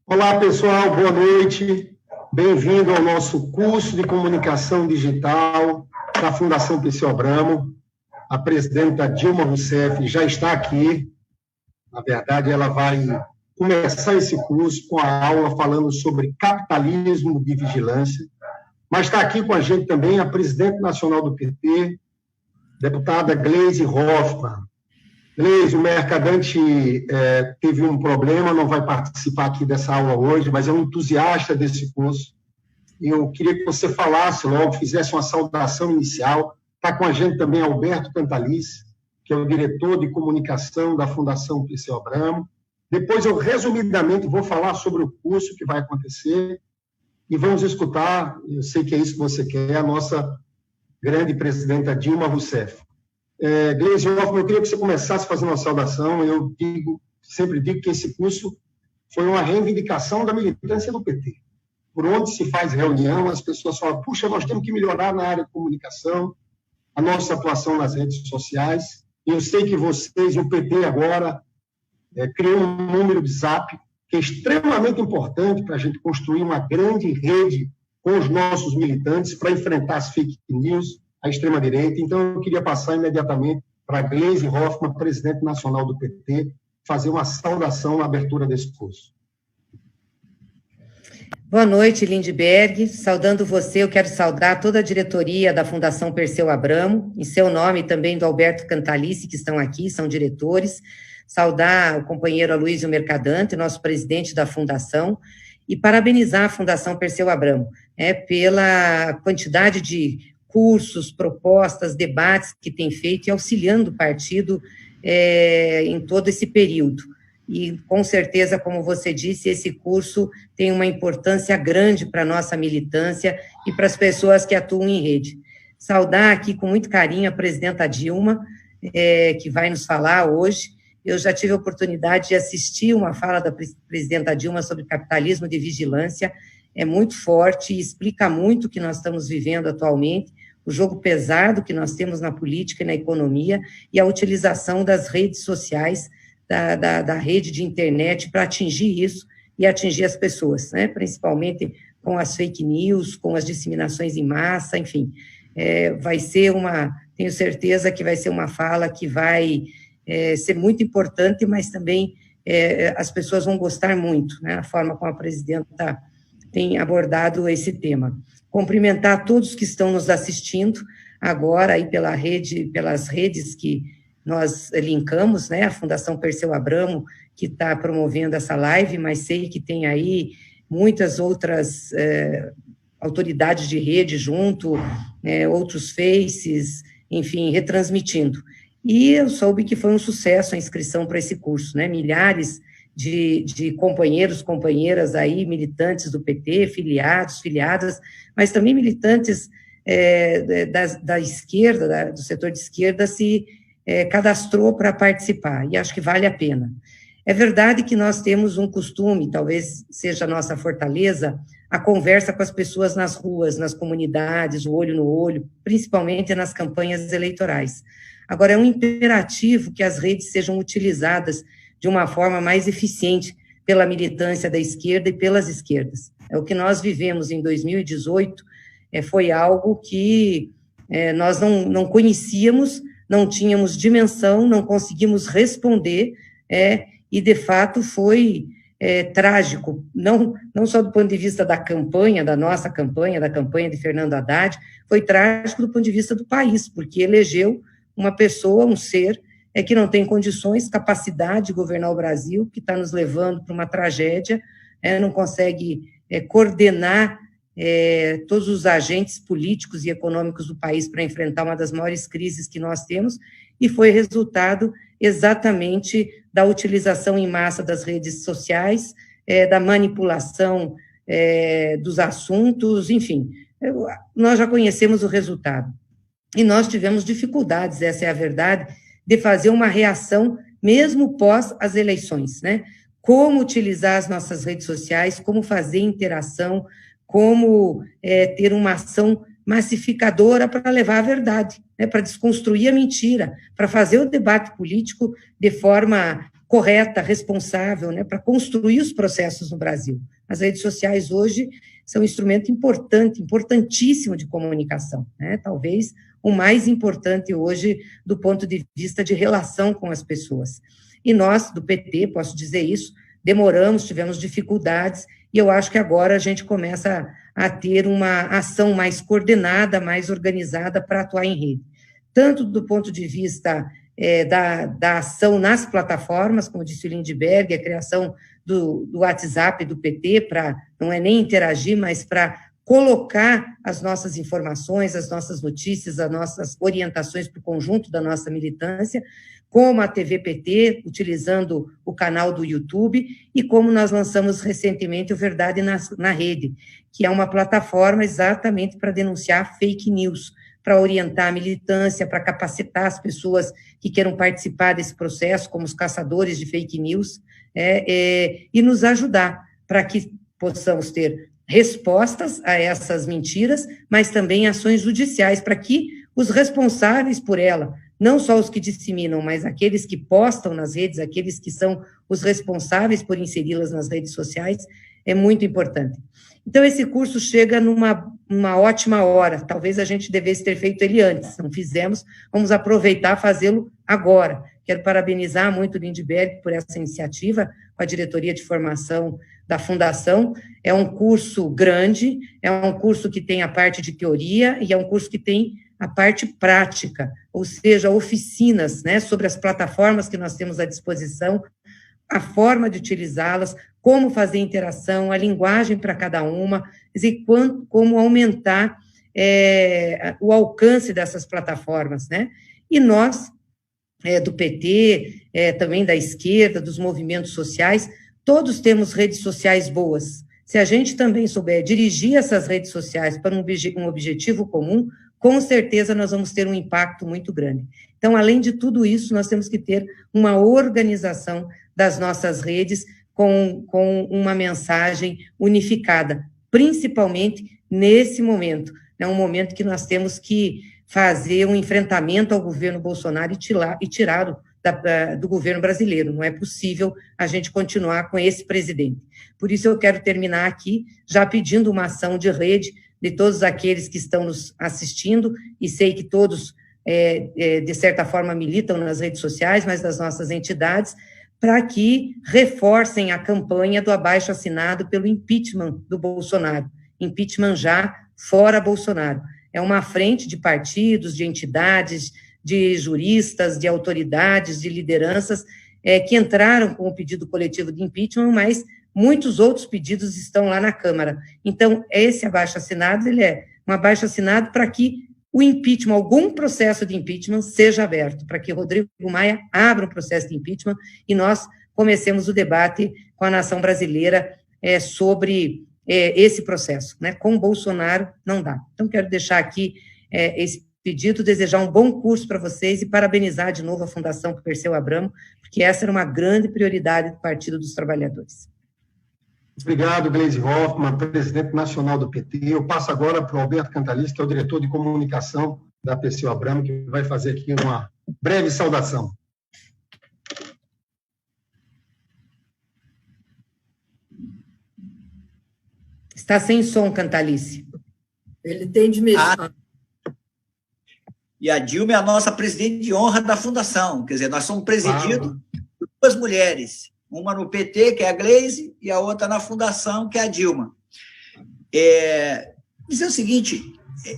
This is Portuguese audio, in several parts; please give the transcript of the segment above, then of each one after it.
Olá, pessoal, boa noite. Bem-vindo ao nosso curso de comunicação digital da Fundação Perseu Abramo. A presidenta Dilma Rousseff já está aqui. Na verdade, ela vai começar esse curso com a aula falando sobre capitalismo de vigilância. Mas está aqui com a gente também a presidente nacional do PT, deputada Gleisi Hoffmann. Gleisi, o Mercadante teve um problema, não vai participar aqui dessa aula hoje, mas é um entusiasta desse curso. Eu queria que você falasse logo, fizesse uma saudação inicial. Está com a gente também Alberto Cantalice, que é o diretor de comunicação da Fundação Perseu Abramo. Depois eu, resumidamente, vou falar sobre o curso que vai acontecer e vamos escutar, eu sei que é isso que você quer, a nossa grande presidenta Dilma Rousseff. Gleisi Hoffmann, eu queria que você começasse fazendo uma saudação. Eu sempre digo que esse curso foi uma reivindicação da militância do PT. Por onde se faz reunião, as pessoas falam, puxa, nós temos que melhorar na área de comunicação, a nossa atuação nas redes sociais. Eu sei que vocês, o PT agora, criou um número de Zap, que é extremamente importante para a gente construir uma grande rede com os nossos militantes para enfrentar as fake news, a extrema-direita. Então, eu queria passar imediatamente para a Gleisi Hoffmann, presidente nacional do PT, fazer uma saudação na abertura desse curso. Boa noite, Lindbergh. Saudando você, eu quero saudar toda a diretoria da Fundação Perseu Abramo, em seu nome também do Alberto Cantalice, que estão aqui, são diretores. Saudar o companheiro Aloysio Mercadante, nosso presidente da Fundação, e parabenizar a Fundação Perseu Abramo pela quantidade de cursos, propostas, debates que tem feito e auxiliando o partido em todo esse período. E, com certeza, como você disse, esse curso tem uma importância grande para a nossa militância e para as pessoas que atuam em rede. Saudar aqui com muito carinho a presidenta Dilma, que vai nos falar hoje. Eu já tive a oportunidade de assistir uma fala da presidenta Dilma sobre capitalismo de vigilância, é muito forte e explica muito o que nós estamos vivendo atualmente, o jogo pesado que nós temos na política e na economia e a utilização das redes sociais, da rede de internet para atingir isso e atingir as pessoas, né? Principalmente com as fake news, com as disseminações em massa, enfim. Tenho certeza que vai ser uma fala que vai ser muito importante, mas também as pessoas vão gostar muito, né? A forma como a presidenta tem abordado esse tema. Cumprimentar todos que estão nos assistindo agora aí pelas redes que nós linkamos, né, a Fundação Perseu Abramo, que está promovendo essa live, mas sei que tem aí muitas outras autoridades de rede junto, outros faces, enfim, retransmitindo. E eu soube que foi um sucesso a inscrição para esse curso, né, milhares de companheiros, companheiras aí, militantes do PT, filiados, filiadas, mas também militantes da esquerda, do setor de esquerda, se cadastrou para participar, e acho que vale a pena. É verdade que nós temos um costume, talvez seja a nossa fortaleza, a conversa com as pessoas nas ruas, nas comunidades, o olho no olho, principalmente nas campanhas eleitorais. Agora, é um imperativo que as redes sejam utilizadas de uma forma mais eficiente pela militância da esquerda e pelas esquerdas. O que nós vivemos em 2018 foi algo que nós não conhecíamos, não tínhamos dimensão, não conseguimos responder, e, de fato, foi trágico, não só do ponto de vista da campanha, da nossa campanha, da campanha de Fernando Haddad, foi trágico do ponto de vista do país, porque elegeu uma pessoa, um ser, que não tem condições, capacidade de governar o Brasil, que está nos levando para uma tragédia, não consegue coordenar todos os agentes políticos e econômicos do país para enfrentar uma das maiores crises que nós temos, e foi resultado exatamente da utilização em massa das redes sociais, da manipulação dos assuntos, enfim, nós já conhecemos o resultado. E nós tivemos dificuldades, essa é a verdade, de fazer uma reação, mesmo pós as eleições, né? Como utilizar as nossas redes sociais, como fazer interação, como ter uma ação massificadora para levar a verdade, né? Para desconstruir a mentira, para fazer o debate político de forma correta, responsável, né, para construir os processos no Brasil. As redes sociais hoje são um instrumento importante, importantíssimo de comunicação, né, talvez o mais importante hoje do ponto de vista de relação com as pessoas. E nós, do PT, posso dizer isso, demoramos, tivemos dificuldades, e eu acho que agora a gente começa a ter uma ação mais coordenada, mais organizada para atuar em rede. Tanto do ponto de vista da ação nas plataformas, como disse o Lindbergh, a criação do WhatsApp do PT, para não é nem interagir, mas para colocar as nossas informações, as nossas notícias, as nossas orientações para o conjunto da nossa militância, como a TV PT, utilizando o canal do YouTube, e como nós lançamos recentemente o Verdade na Rede, que é uma plataforma exatamente para denunciar fake news, para orientar a militância, para capacitar as pessoas que queiram participar desse processo, como os caçadores de fake news, e nos ajudar para que possamos ter respostas a essas mentiras, mas também ações judiciais, para que os responsáveis por ela, não só os que disseminam, mas aqueles que postam nas redes, aqueles que são os responsáveis por inseri-las nas redes sociais, é muito importante. Então, esse curso chega numa ótima hora, talvez a gente devesse ter feito ele antes, não fizemos, vamos aproveitar fazê-lo agora. Quero parabenizar muito o Lindbergh por essa iniciativa, com a diretoria de formação da Fundação. É um curso grande, é um curso que tem a parte de teoria e é um curso que tem a parte prática, ou seja, oficinas, né, sobre as plataformas que nós temos à disposição, a forma de utilizá-las, como fazer interação, a linguagem para cada uma, e como aumentar o alcance dessas plataformas, né? E nós, do PT, também da esquerda, dos movimentos sociais, todos temos redes sociais boas. Se a gente também souber dirigir essas redes sociais para um objetivo comum, com certeza nós vamos ter um impacto muito grande. Então, além de tudo isso, nós temos que ter uma organização das nossas redes com uma mensagem unificada, principalmente nesse momento, né, um momento que nós temos que fazer um enfrentamento ao governo Bolsonaro e tirá-lo do governo brasileiro. Não é possível a gente continuar com esse presidente. Por isso, eu quero terminar aqui já pedindo uma ação de rede de todos aqueles que estão nos assistindo, e sei que todos, de certa forma, militam nas redes sociais, mas das nossas entidades, para que reforcem a campanha do abaixo-assinado pelo impeachment do Bolsonaro. Impeachment já, fora Bolsonaro. É uma frente de partidos, de entidades, de juristas, de autoridades, de lideranças, que entraram com o pedido coletivo de impeachment, mas muitos outros pedidos estão lá na Câmara. Então, esse abaixo-assinado, ele é um abaixo-assinado para que o impeachment, algum processo de impeachment, seja aberto, para que Rodrigo Maia abra um processo de impeachment e nós comecemos o debate com a nação brasileira sobre esse processo, né? Com Bolsonaro não dá. Então, quero deixar aqui esse pedido, desejar um bom curso para vocês e parabenizar de novo a Fundação Perseu Abramo, porque essa era uma grande prioridade do Partido dos Trabalhadores. Obrigado, Gleisi Hoffmann, presidente nacional do PT. Eu passo agora para o Alberto Cantalice, que é o diretor de comunicação da Perseu Abramo, que vai fazer aqui uma breve saudação. Está sem som, Cantalice. Ele tem de mesmo. E a Dilma é a nossa presidente de honra da Fundação. Quer dizer, nós somos presididos por duas mulheres. Uma no PT, que é a Gleisi, e a outra na Fundação, que é a Dilma. Dizer o seguinte,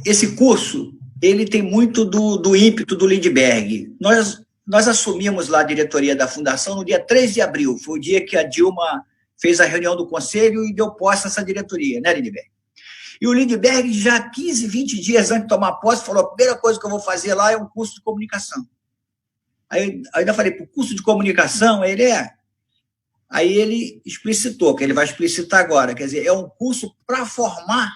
esse curso, ele tem muito do ímpeto do Lindbergh. Nós assumimos lá a diretoria da Fundação no dia 3 de abril, foi o dia que a Dilma fez a reunião do Conselho e deu posse a essa diretoria, né, Lindbergh? E o Lindbergh, já 15, 20 dias antes de tomar posse, falou, a primeira coisa que eu vou fazer lá é um curso de comunicação. Aí eu ainda falei, o curso de comunicação, Aí ele explicitou, que ele vai explicitar agora, quer dizer, é um curso para formar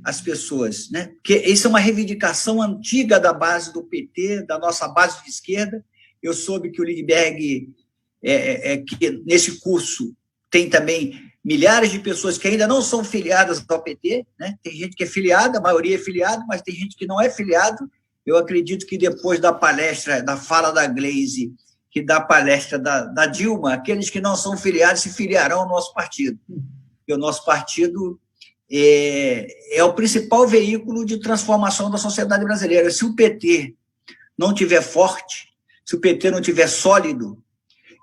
as pessoas, né? Porque isso é uma reivindicação antiga da base do PT, da nossa base de esquerda. Eu soube que o Lindbergh, que nesse curso tem também milhares de pessoas que ainda não são filiadas ao PT, né? Tem gente que é filiada, a maioria é filiada, mas tem gente que não é filiado. Eu acredito que depois da palestra, da fala da Gleisi que dá palestra da Dilma, aqueles que não são filiados se filiarão ao nosso partido. Porque o nosso partido é o principal veículo de transformação da sociedade brasileira. Se o PT não tiver forte, se o PT não tiver sólido,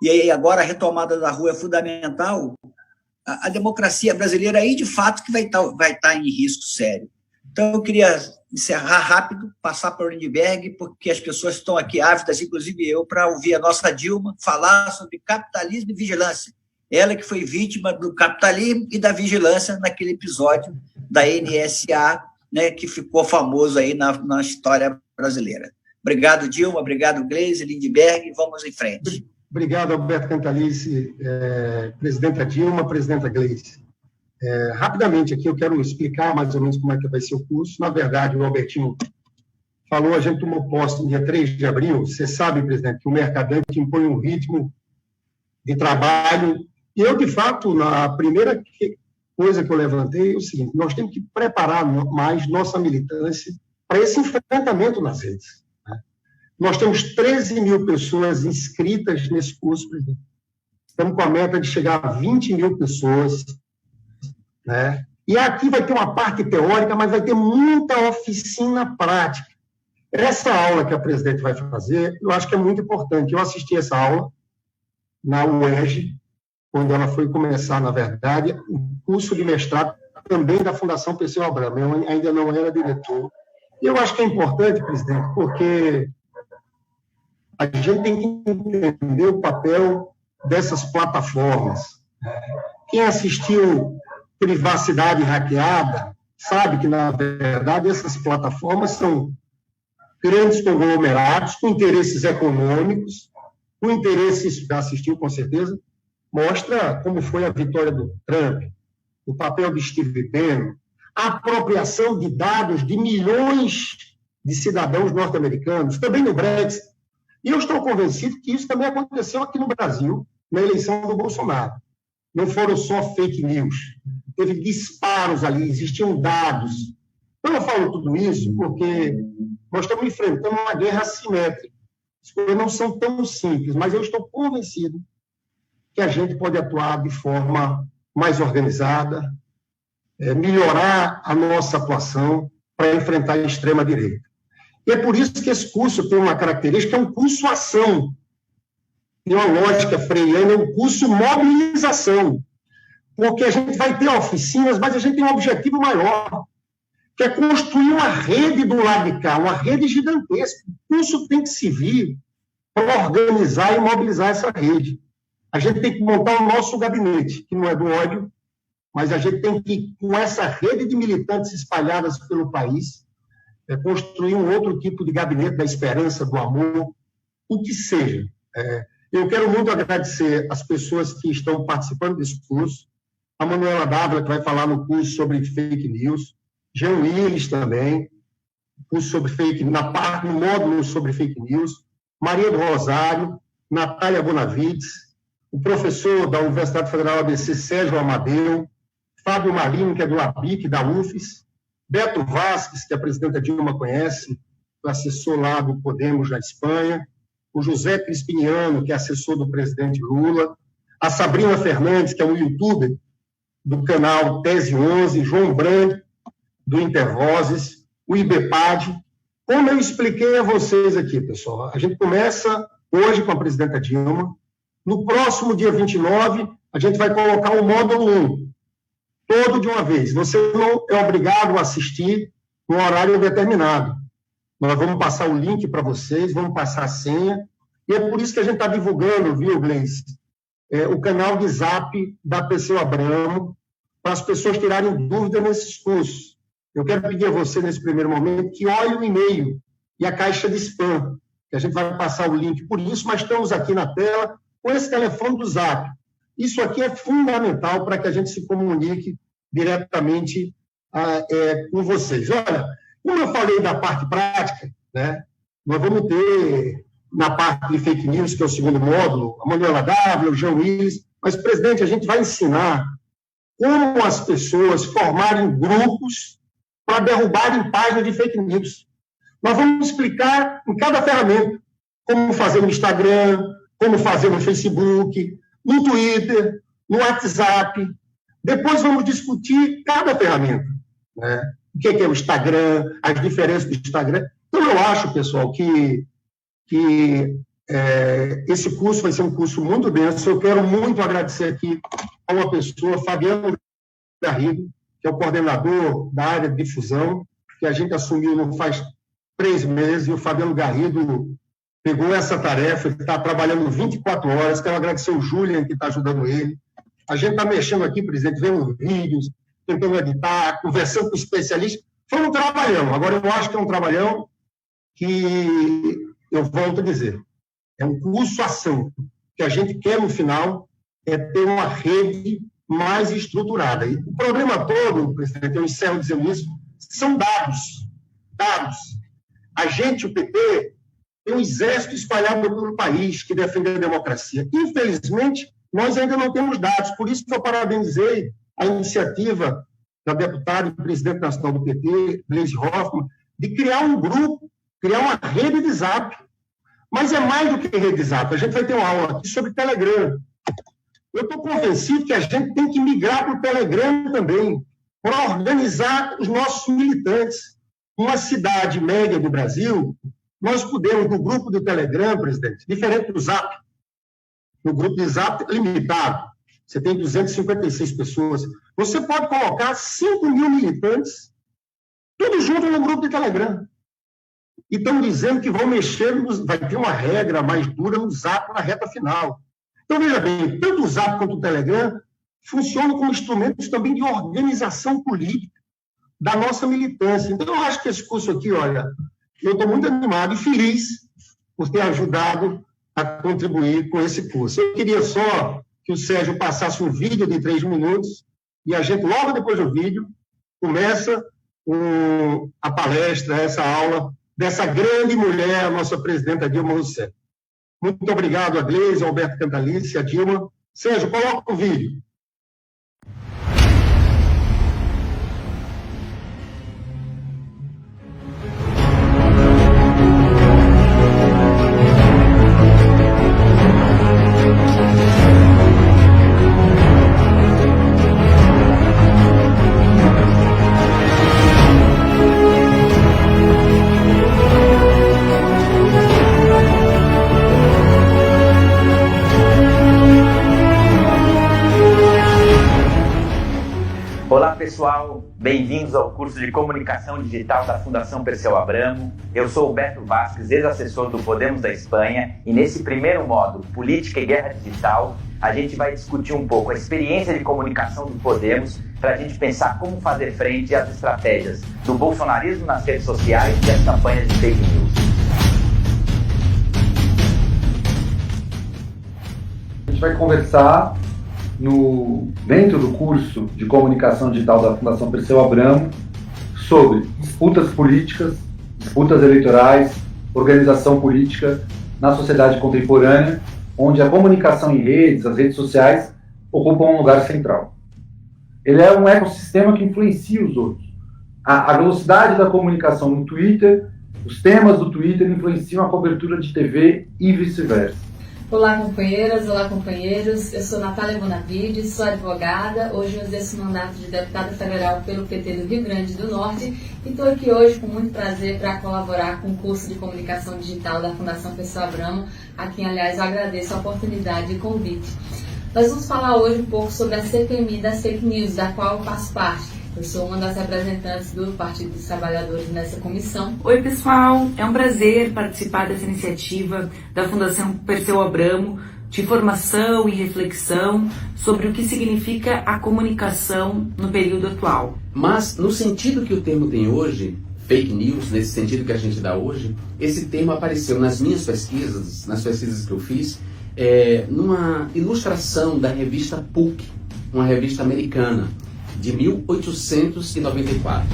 e aí agora a retomada da rua é fundamental, a democracia brasileira aí, de fato, que vai estar em risco sério. Então, eu queria encerrar rápido, passar para o Lindbergh, porque as pessoas estão aqui ávidas, inclusive eu, para ouvir a nossa Dilma falar sobre capitalismo e vigilância. Ela que foi vítima do capitalismo e da vigilância naquele episódio da NSA, né, que ficou famoso aí na história brasileira. Obrigado, Dilma, obrigado, Gleisi, Lindbergh, vamos em frente. Obrigado, Alberto Cantalice, presidenta Dilma, presidenta Gleisi. Rapidamente aqui eu quero explicar mais ou menos como é que vai ser o curso. Na verdade, o Albertinho falou, a gente tomou posse no dia 3 de abril. Você sabe, presidente, que o Mercadante impõe um ritmo de trabalho. E eu, de fato, a primeira coisa que eu levantei é o seguinte: nós temos que preparar mais nossa militância para esse enfrentamento nas redes. Né? Nós temos 13 mil pessoas inscritas nesse curso, presidente. Estamos com a meta de chegar a 20 mil pessoas. Né? E aqui vai ter uma parte teórica, mas vai ter muita oficina prática. Essa aula que a presidente vai fazer, eu acho que é muito importante. Eu assisti essa aula na UERJ, quando ela foi começar, na verdade, o curso de mestrado também da Fundação Perseu Abramo. Eu ainda não era diretor. E eu acho que é importante, presidente, porque a gente tem que entender o papel dessas plataformas. Quem assistiu Privacidade Hackeada sabe que, na verdade, essas plataformas são grandes conglomerados com interesses econômicos, com interesses, já assistiu com certeza, mostra como foi a vitória do Trump, o papel de Steve Bannon, a apropriação de dados de milhões de cidadãos norte-americanos, também no Brexit. E eu estou convencido que isso também aconteceu aqui no Brasil, na eleição do Bolsonaro. Não foram só fake news, teve disparos ali, existiam dados. Então, eu falo tudo isso porque nós estamos enfrentando uma guerra assimétrica. As coisas não são tão simples, mas eu estou convencido que a gente pode atuar de forma mais organizada, melhorar a nossa atuação para enfrentar a extrema-direita. E é por isso que esse curso tem uma característica, é um curso-ação. Tem uma lógica freiana, é um curso mobilização. Porque a gente vai ter oficinas, mas a gente tem um objetivo maior, que é construir uma rede do lado de cá, uma rede gigantesca. O curso tem que servir para organizar e mobilizar essa rede. A gente tem que montar o nosso gabinete, que não é do ódio, mas a gente tem que, com essa rede de militantes espalhadas pelo país, construir um outro tipo de gabinete da esperança, do amor, o que seja. Eu quero muito agradecer as pessoas que estão participando desse curso, a Manuela Dávila, que vai falar no curso sobre fake news, Jean Willis também, curso sobre fake news, no módulo sobre fake news, Maria do Rosário, Natália Bonavides, o professor da Universidade Federal ABC, Sérgio Amadeu, Fábio Marino, que é do ABIC, da UFES, Beto Vasques, que a presidenta Dilma conhece, o assessor lá do Podemos na Espanha, o José Crispiniano, que é assessor do presidente Lula, a Sabrina Fernandes, que é um youtuber do canal Tese 11, João Branco, do Intervozes, o IBPAD. Como eu expliquei a vocês aqui, pessoal, a gente começa hoje com a presidenta Dilma. No próximo dia 29, a gente vai colocar o módulo 1, todo de uma vez. Você não é obrigado a assistir num horário determinado. Nós vamos passar o link para vocês, vamos passar a senha, e é por isso que a gente está divulgando, viu, Gleice, o canal de Zap da Perseu Abramo, para as pessoas tirarem dúvida nesses cursos. Eu quero pedir a você, nesse primeiro momento, que olhe o e-mail e a caixa de spam, que a gente vai passar o link por isso, mas estamos aqui na tela com esse telefone do Zap. Isso aqui é fundamental para que a gente se comunique diretamente com vocês. Olha, como eu falei da parte prática, né, nós vamos ter, na parte de fake news, que é o segundo módulo, a Manuela Dávila, o Jean Willis, mas, presidente, a gente vai ensinar como as pessoas formarem grupos para derrubarem páginas de fake news. Nós vamos explicar em cada ferramenta como fazer no Instagram, como fazer no Facebook, no Twitter, no WhatsApp. Depois vamos discutir cada ferramenta, né? O que é o Instagram, as diferenças do Instagram. Então, eu acho, pessoal, que esse curso vai ser um curso muito denso. Eu quero muito agradecer aqui a uma pessoa, Fabiano Garrido, que é o coordenador da área de difusão, que a gente assumiu não faz 3 meses, e o Fabiano Garrido pegou essa tarefa, está trabalhando 24 horas. Quero agradecer o Julian, que está ajudando ele. A gente está mexendo aqui, presidente, vendo vídeos, tentando editar, conversando com especialistas. Foram trabalhando. Agora, eu acho que é um trabalhão que, eu volto a dizer, é um curso-ação. O que a gente quer, no final, é ter uma rede mais estruturada. E o problema todo, presidente, eu encerro dizendo isso, são dados. Dados. A gente, o PT, tem um exército espalhado pelo país que defende a democracia. Infelizmente, nós ainda não temos dados. Por isso que eu parabenizei a iniciativa da deputada e presidente nacional do PT, Gleisi Hoffmann, de criar um grupo, criar uma rede de Zap. Mas é mais do que rede de Zap. A gente vai ter uma aula aqui sobre Telegram. Eu estou convencido que a gente tem que migrar para o Telegram também, para organizar os nossos militantes. Uma cidade média do Brasil, nós podemos, no grupo do Telegram, presidente, diferente do Zap, no grupo de Zap limitado, você tem 256 pessoas, você pode colocar 5 mil militantes, tudo junto no grupo de Telegram. E estão dizendo que vão mexer, vai ter uma regra mais dura no Zap na reta final. Então, veja bem, tanto o Zap quanto o Telegram funcionam como instrumentos também de organização política da nossa militância. Então, eu acho que esse curso aqui, olha, eu estou muito animado e feliz por ter ajudado a contribuir com esse curso. Eu queria só que o Sérgio passasse um vídeo de 3 minutos e a gente, logo depois do vídeo, começa a palestra, essa aula dessa grande mulher, a nossa presidenta Dilma Rousseff. Muito obrigado a Gleisi, a Alberto Cantalice, a Dilma. Sérgio, coloca o vídeo. Pessoal, bem-vindos ao curso de Comunicação Digital da Fundação Perseu Abramo. Eu sou Humberto Vasques, ex-assessor do Podemos da Espanha, e nesse primeiro módulo, Política e Guerra Digital, a gente vai discutir um pouco a experiência de comunicação do Podemos para a gente pensar como fazer frente às estratégias do bolsonarismo nas redes sociais e às campanhas de fake news. A gente vai conversar dentro do curso de Comunicação Digital da Fundação Perseu Abramo sobre disputas políticas, disputas eleitorais, organização política na sociedade contemporânea, onde a comunicação em redes, as redes sociais, ocupam um lugar central. Ele é um ecossistema que influencia os outros. A velocidade da comunicação no Twitter, os temas do Twitter influenciam a cobertura de TV e vice-versa. Olá, companheiras, olá, companheiros. Eu sou Natália Bonavides, sou advogada. Hoje eu exerço o mandato de deputada federal pelo PT do Rio Grande do Norte e estou aqui hoje com muito prazer para colaborar com o curso de Comunicação Digital da Fundação Perseu Abramo, a quem, aliás, eu agradeço a oportunidade e convite. Nós vamos falar hoje um pouco sobre a CPMI das fake news, da qual eu faço parte. Eu sou uma das representantes do Partido dos Trabalhadores nessa comissão. Oi, pessoal. É um prazer participar dessa iniciativa da Fundação Perseu Abramo de formação e reflexão sobre o que significa a comunicação no período atual. Mas, no sentido que o termo tem hoje, fake news, nesse sentido que a gente dá hoje, esse termo apareceu nas minhas pesquisas, nas pesquisas que eu fiz, numa ilustração da revista PUC, uma revista americana, de 1894.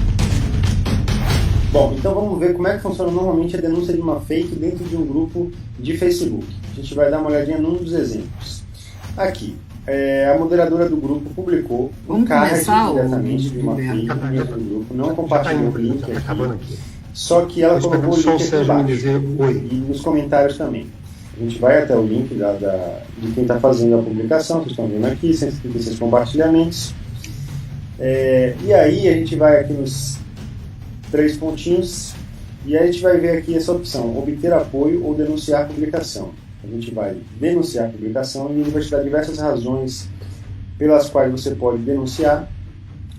Bom, então vamos ver como é que funciona normalmente a denúncia de uma fake dentro de um grupo de Facebook. A gente vai dar uma olhadinha num dos exemplos. Aqui, a moderadora do grupo publicou um card diretamente de uma fake dentro do grupo, não compartilhou o link aqui, só que ela colocou o link aqui embaixo, e nos comentários também. A gente vai até o link de quem está fazendo a publicação, vocês estão vendo aqui, 136 compartilhamentos. E aí a gente vai aqui nos 3 pontinhos, e aí a gente vai ver aqui essa opção, obter apoio ou denunciar a publicação. A gente vai denunciar a publicação e ele vai te dar diversas razões pelas quais você pode denunciar,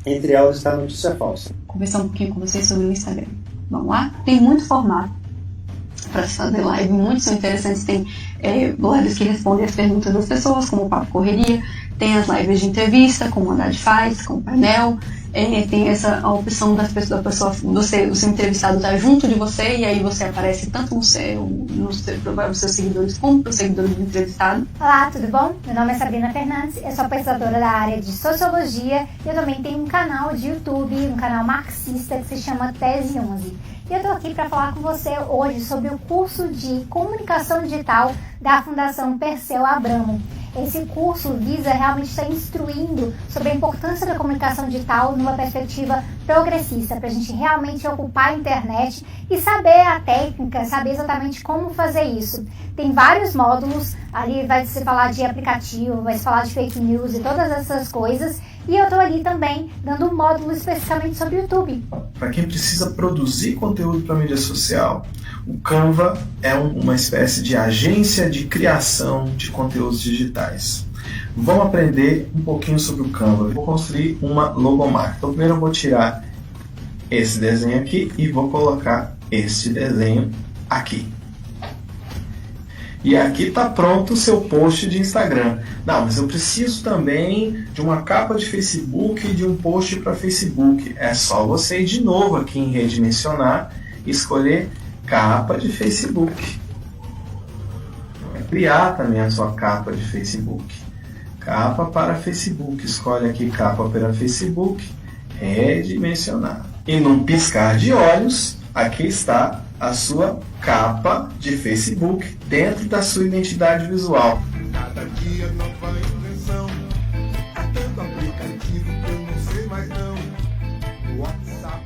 entre elas está a notícia falsa. Conversar um pouquinho com vocês sobre o Instagram. Vamos lá? Tem muito formato para se fazer live, muitos são interessantes. Tem lives que respondem as perguntas das pessoas, como o Papo Correria, tem as lives de entrevista, como o Haddad faz, com o painel, tem a opção do seu entrevistado estar junto de você, e aí você aparece tanto nos seus seguidores como para os seguidores do entrevistado. Olá, tudo bom? Meu nome é Sabrina Fernandes, eu sou pesquisadora da área de Sociologia e eu também tenho um canal de YouTube, um canal marxista que se chama Tese 11. E eu estou aqui para falar com você hoje sobre o curso de Comunicação Digital da Fundação Perseu Abramo. Esse curso visa realmente estar instruindo sobre a importância da comunicação digital numa perspectiva progressista, para a gente realmente ocupar a internet e saber a técnica, saber exatamente como fazer isso. Tem vários módulos, ali vai se falar de aplicativo, vai se falar de fake news e todas essas coisas. E eu estou ali também dando um módulo especificamente sobre o YouTube. Para quem precisa produzir conteúdo para mídia social, o Canva é uma espécie de agência de criação de conteúdos digitais. Vamos aprender um pouquinho sobre o Canva. Vou construir uma logomarca. Então, primeiro eu vou tirar esse desenho aqui e vou colocar este desenho aqui. E aqui está pronto o seu post de Instagram. Não, mas eu preciso também de uma capa de Facebook e de um post para Facebook. É só você ir de novo aqui em redimensionar e escolher capa de Facebook. Vai criar também a sua capa de Facebook. Capa para Facebook. Escolhe aqui capa para Facebook, redimensionar. E num piscar de olhos, aqui está a sua capa de Facebook dentro da sua identidade visual. Cada dia nova invenção, há tanto aplicativo que eu não sei mais não. WhatsApp.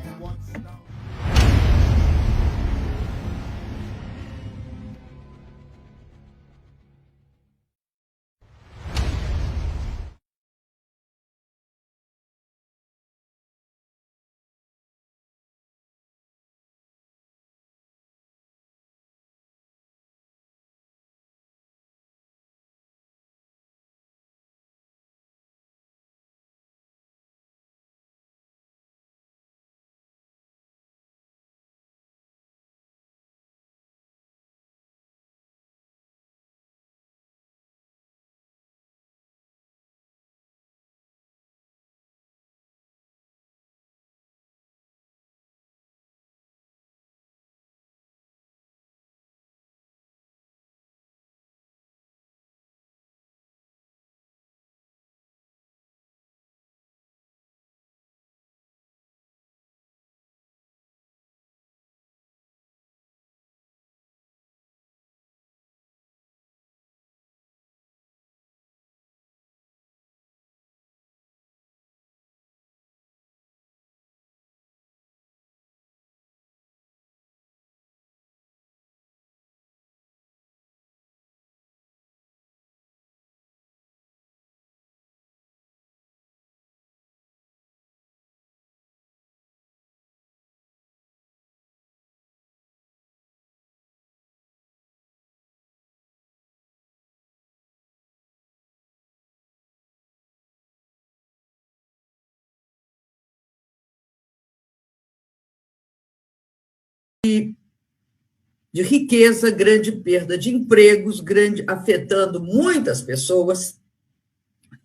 De riqueza, grande perda de empregos, afetando muitas pessoas,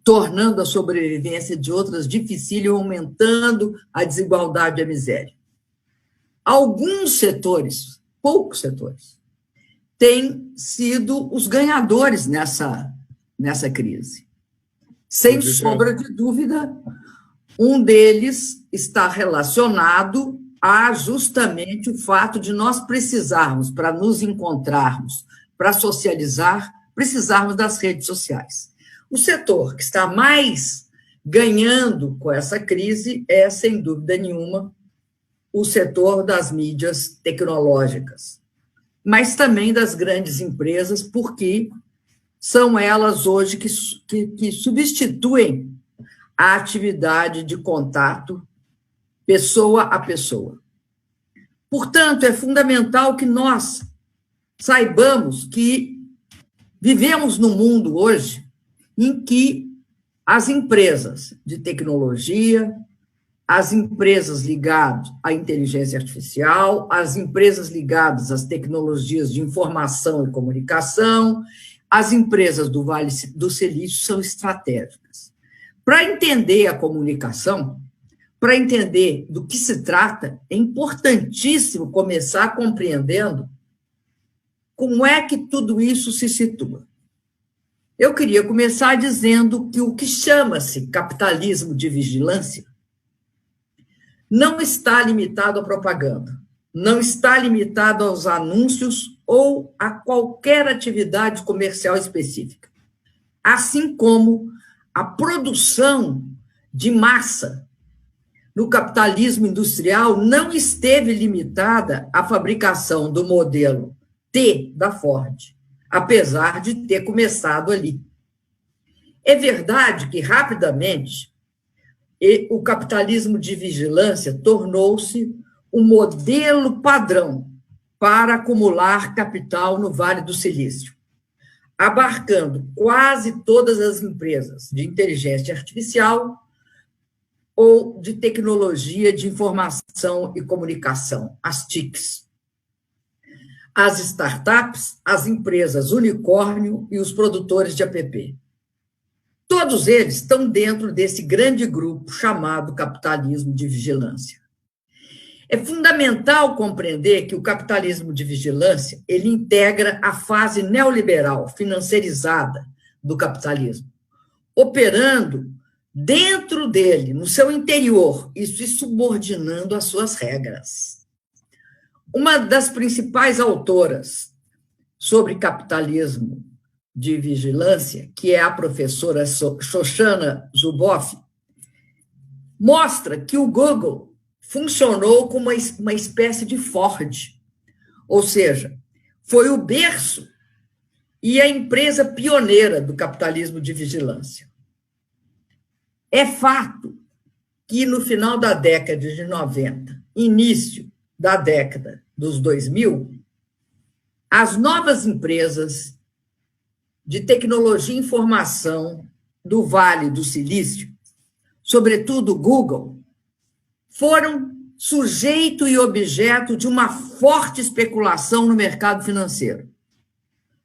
tornando a sobrevivência de outras difícil, aumentando a desigualdade e a miséria. Alguns setores, poucos setores, têm sido os ganhadores nessa crise. Sem sombra de dúvida, um deles está relacionado a justamente o fato de nós precisarmos, para nos encontrarmos, para socializar, precisarmos das redes sociais. O setor que está mais ganhando com essa crise é, sem dúvida nenhuma, o setor das mídias tecnológicas. mas também das grandes empresas, porque são elas hoje que substituem a atividade de contato pessoa a pessoa. Portanto, é fundamental que nós saibamos que vivemos num mundo hoje em que as empresas de tecnologia, as empresas ligadas à inteligência artificial, as empresas ligadas às tecnologias de informação e comunicação, as empresas do Vale do Silício são estratégicas. Para entender a comunicação, para entender do que se trata, é importantíssimo começar compreendendo como é que tudo isso se situa. Eu queria começar dizendo que o que chama-se capitalismo de vigilância não está limitado à propaganda, não está limitado aos anúncios ou a qualquer atividade comercial específica, assim como a produção de massa no capitalismo industrial não esteve limitada à fabricação do modelo T da Ford, apesar de ter começado ali. É verdade que, rapidamente, o capitalismo de vigilância tornou-se um modelo padrão para acumular capital no Vale do Silício, abarcando quase todas as empresas de inteligência artificial ou de tecnologia de informação e comunicação, as TICs. As startups, as empresas unicórnio e os produtores de app. Todos eles estão dentro desse grande grupo chamado capitalismo de vigilância. É fundamental compreender que o capitalismo de vigilância ele integra a fase neoliberal, financiarizada do capitalismo, operando dentro dele, no seu interior, e se subordinando às suas regras. Uma das principais autoras sobre capitalismo de vigilância, que é a professora Shoshana Zuboff, mostra que o Google funcionou como uma espécie de Ford, ou seja, foi o berço e a empresa pioneira do capitalismo de vigilância. É fato que no final da década de 90, início da década dos 2000, as novas empresas de tecnologia e informação do Vale do Silício, sobretudo Google, foram sujeito e objeto de uma forte especulação no mercado financeiro.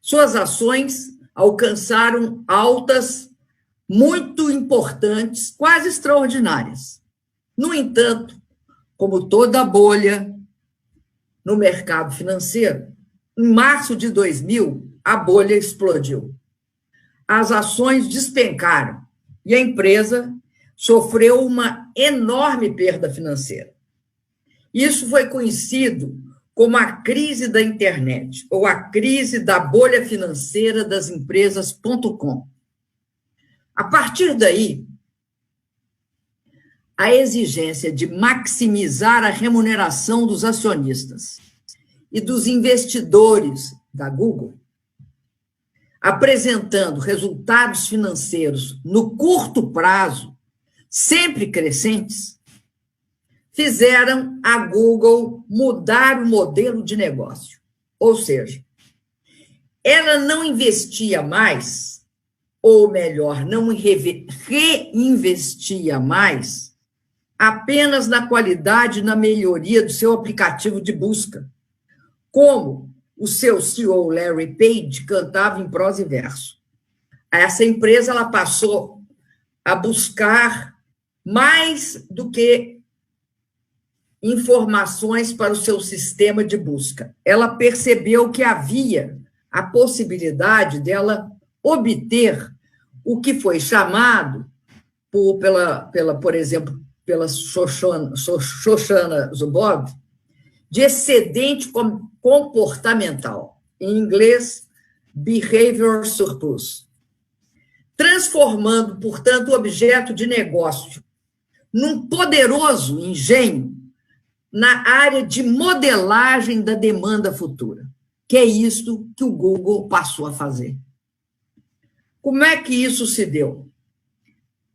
Suas ações alcançaram altas muito importantes, quase extraordinárias. No entanto, como toda bolha no mercado financeiro, em março de 2000, a bolha explodiu. As ações despencaram e a empresa sofreu uma enorme perda financeira. Isso foi conhecido como a crise da internet, ou a crise da bolha financeira das empresas.com. A partir daí, a exigência de maximizar a remuneração dos acionistas e dos investidores da Google, apresentando resultados financeiros no curto prazo, sempre crescentes, fizeram a Google mudar o modelo de negócio. Ou seja, ela não investia mais, ou melhor, não reinvestia mais, apenas na qualidade e na melhoria do seu aplicativo de busca, como o seu CEO, Larry Page, cantava em prosa e verso. Essa empresa ela passou a buscar mais do que informações para o seu sistema de busca. Ela percebeu que havia a possibilidade dela obter o que foi chamado, por exemplo, pela Shoshana Zuboff, de excedente comportamental, em inglês, behavior surplus, transformando, portanto, o objeto de negócio num poderoso engenho na área de modelagem da demanda futura. que é isso que o Google passou a fazer. Como é que isso se deu?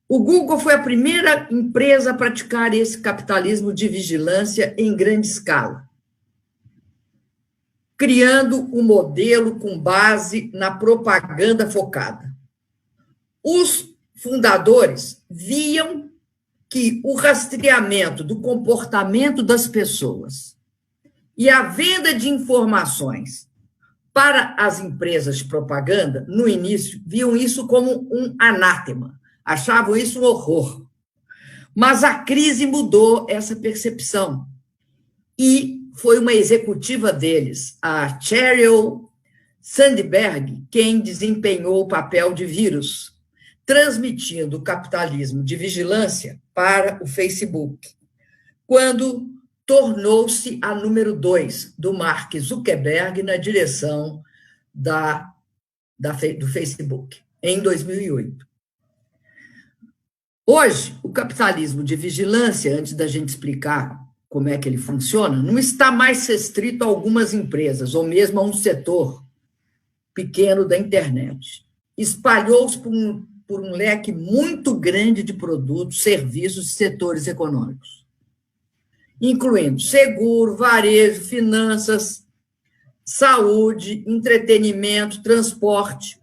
O Google foi a primeira empresa a praticar esse capitalismo de vigilância em grande escala, criando um modelo com base na propaganda focada. Os fundadores viam que o rastreamento do comportamento das pessoas e a venda de informações para as empresas de propaganda, no início, viam isso como um anátema, achavam isso um horror. Mas a crise mudou essa percepção. E foi uma executiva deles, a Sheryl Sandberg, quem desempenhou o papel de vírus, transmitindo o capitalismo de vigilância para o Facebook, quando tornou-se a número 2 do Mark Zuckerberg na direção do Facebook, em 2008. Hoje, o capitalismo de vigilância, antes da gente explicar como é que ele funciona, não está mais restrito a algumas empresas, ou mesmo a um setor pequeno da internet. Espalhou-se por um leque muito grande de produtos, serviços e setores econômicos, incluindo seguro, varejo, finanças, saúde, entretenimento, transporte,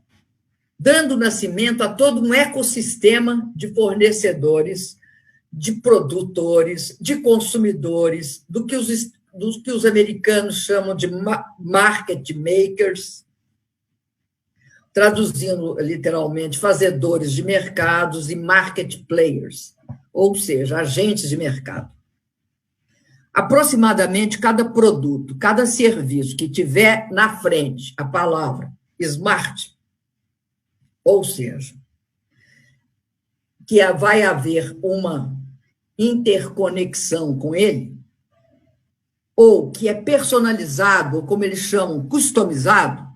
dando nascimento a todo um ecossistema de fornecedores, de produtores, de consumidores, do que os americanos chamam de market makers, traduzindo literalmente fazedores de mercados, e market players, ou seja, agentes de mercado. Aproximadamente cada produto, cada serviço que tiver na frente a palavra smart, ou seja, que vai haver uma interconexão com ele, ou que é personalizado, ou como eles chamam, customizado,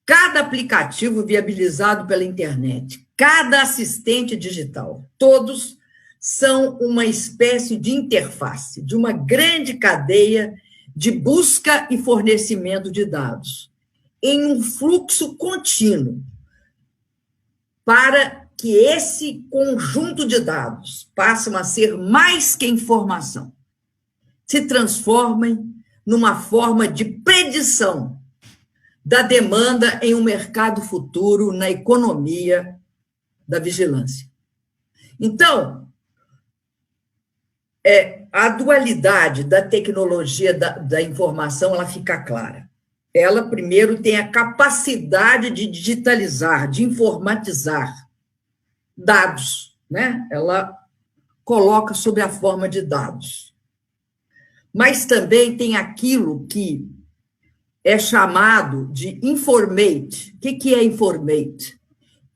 cada aplicativo viabilizado pela internet, cada assistente digital, todos são uma espécie de interface, de uma grande cadeia de busca e fornecimento de dados, em um fluxo contínuo, para que esse conjunto de dados passem a ser mais que informação, se transformem numa forma de predição da demanda em um mercado futuro na economia da vigilância. Então, a dualidade da tecnologia da informação, ela fica clara. Ela, primeiro, tem a capacidade de digitalizar, de informatizar dados, né? Ela coloca sob a forma de dados. Mas também tem aquilo que é chamado de informate. O que é informate?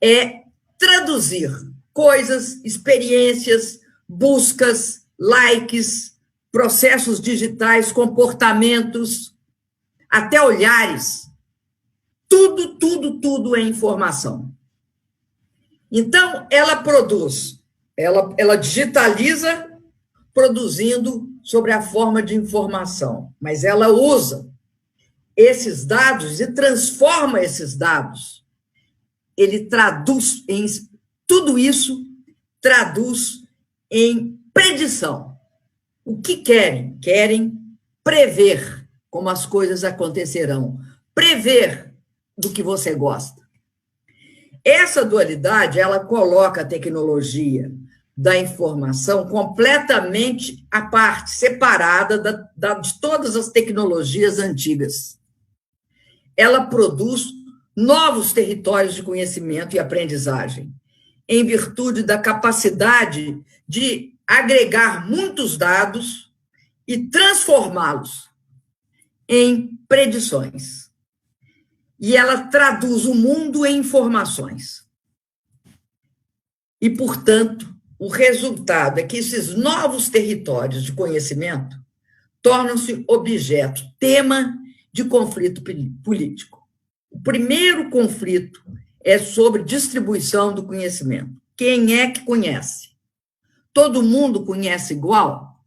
É traduzir coisas, experiências, buscas, likes, processos digitais, comportamentos, até olhares. Tudo é informação. Então, ela produz, ela digitaliza, produzindo sobre a forma de informação, mas ela usa esses dados e transforma esses dados. Ele traduz tudo isso, traduz em predição. O que querem? Querem prever como as coisas acontecerão, prever do que você gosta. Essa dualidade, ela coloca a tecnologia da informação completamente à parte, separada de todas as tecnologias antigas. Ela produz novos territórios de conhecimento e aprendizagem, em virtude da capacidade de agregar muitos dados e transformá-los em predições. E ela traduz o mundo em informações. E, portanto, o resultado é que esses novos territórios de conhecimento tornam-se objeto, tema de conflito político. O primeiro conflito é sobre distribuição do conhecimento. Quem é que conhece? Todo mundo conhece igual?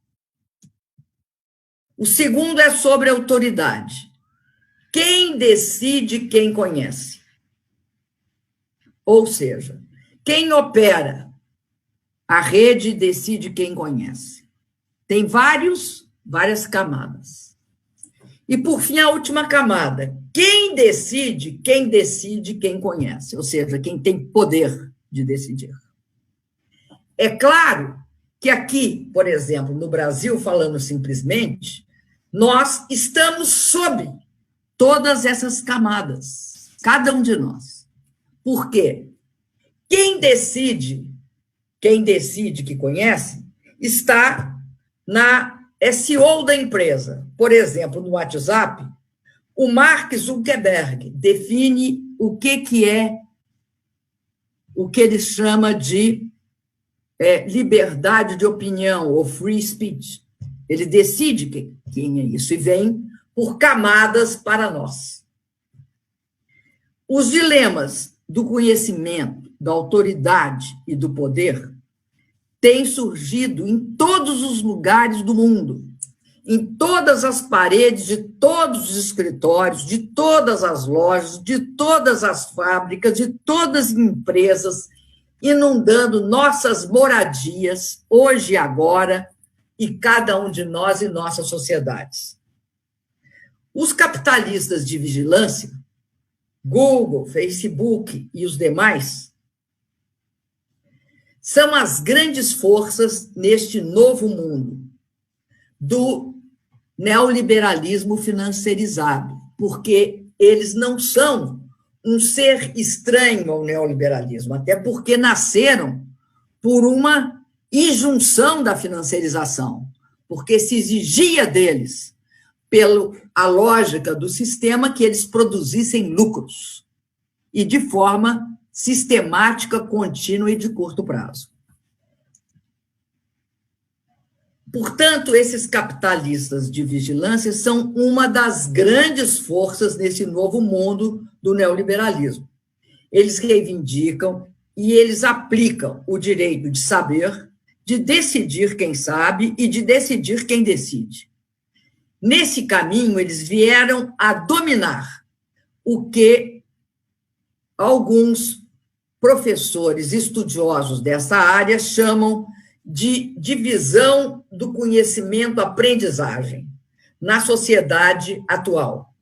O segundo é sobre autoridade. quem decide quem conhece. Ou seja, quem opera a rede decide quem conhece. Tem várias camadas. E, por fim, a última camada. Quem decide quem conhece. Ou seja, quem tem poder de decidir. É claro que aqui, por exemplo, no Brasil, falando simplesmente, nós estamos sob todas essas camadas, cada um de nós. Por quê? Quem decide que conhece, está na SEO da empresa. Por exemplo, no WhatsApp, o Mark Zuckerberg define o que é o que ele chama de liberdade de opinião, ou free speech. Ele decide quem é isso, e vem por camadas para nós. Os dilemas do conhecimento, da autoridade e do poder têm surgido em todos os lugares do mundo, em todas as paredes de todos os escritórios, de todas as lojas, de todas as fábricas, de todas as empresas, inundando nossas moradias, hoje e agora, e cada um de nós e nossas sociedades. Os capitalistas de vigilância, Google, Facebook e os demais, são as grandes forças neste novo mundo do neoliberalismo financeirizado, porque eles não são um ser estranho ao neoliberalismo, até porque nasceram por uma injunção da financiarização, porque se exigia deles, pela lógica do sistema, que eles produzissem lucros, e de forma sistemática, contínua e de curto prazo. Portanto, esses capitalistas de vigilância são uma das grandes forças nesse novo mundo do neoliberalismo. Eles reivindicam e eles aplicam o direito de saber, de decidir quem sabe e de decidir quem decide. Nesse caminho, eles vieram a dominar o que alguns professores estudiosos dessa área chamam de divisão do conhecimento-aprendizagem na sociedade atual,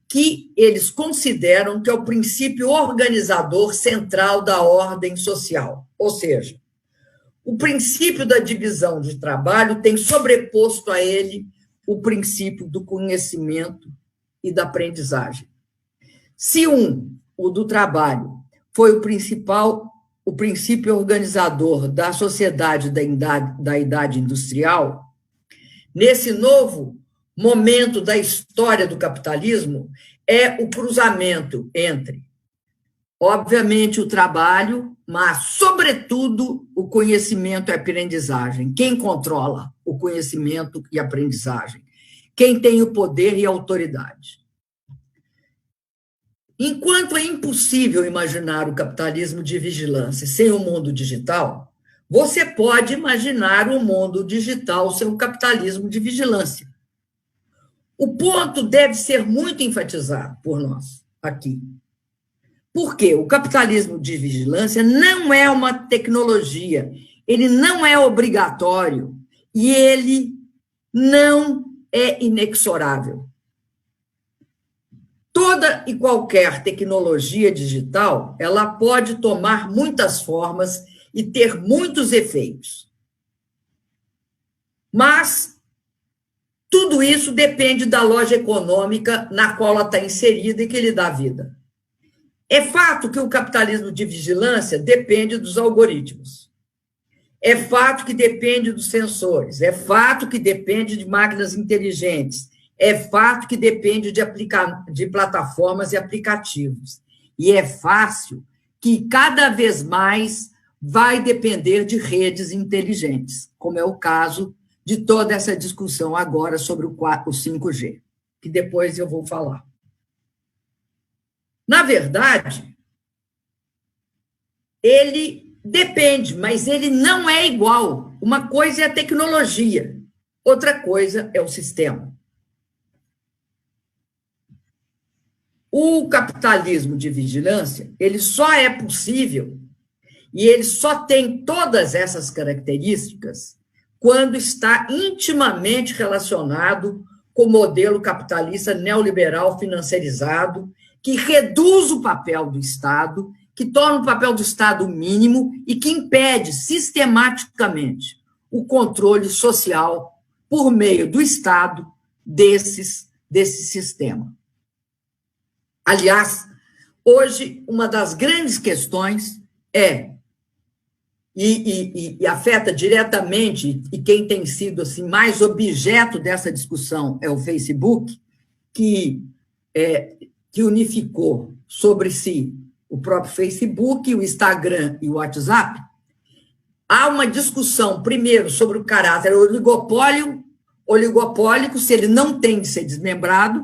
que eles consideram que é o princípio organizador central da ordem social. Ou seja, o princípio da divisão de trabalho tem sobreposto a ele o princípio do conhecimento e da aprendizagem. Se o do trabalho, foi o princípio organizador da sociedade da idade industrial, nesse novo momento da história do capitalismo, é o cruzamento entre, obviamente, o trabalho, mas, sobretudo, o conhecimento e a aprendizagem. Quem controla o conhecimento e a aprendizagem? Quem tem o poder e a autoridade? Enquanto é impossível imaginar o capitalismo de vigilância sem o mundo digital, você pode imaginar o mundo digital sem o capitalismo de vigilância. O ponto deve ser muito enfatizado por nós aqui. Porque o capitalismo de vigilância não é uma tecnologia, ele não é obrigatório e ele não é inexorável. Toda e qualquer tecnologia digital, ela pode tomar muitas formas e ter muitos efeitos. Mas tudo isso depende da loja econômica na qual ela está inserida e que lhe dá vida. É fato que o capitalismo de vigilância depende dos algoritmos. É fato que depende dos sensores. É fato que depende de máquinas inteligentes. É fato que depende de plataformas e aplicativos. E é fácil que cada vez mais vai depender de redes inteligentes, como é o caso de toda essa discussão agora sobre o 5G, que depois eu vou falar. Na verdade, ele depende, mas ele não é igual. Uma coisa é a tecnologia, outra coisa é o sistema. O capitalismo de vigilância, ele só é possível e ele só tem todas essas características quando está intimamente relacionado com o modelo capitalista neoliberal financiarizado, que reduz o papel do Estado, que torna o papel do Estado mínimo e que impede sistematicamente o controle social por meio do Estado desse sistema. Aliás, hoje, uma das grandes questões e afeta diretamente, e quem tem sido assim, mais objeto dessa discussão é o Facebook, que unificou sobre si o próprio Facebook, o Instagram e o WhatsApp. Há uma discussão, primeiro, sobre o caráter oligopólico, se ele não tem de ser desmembrado,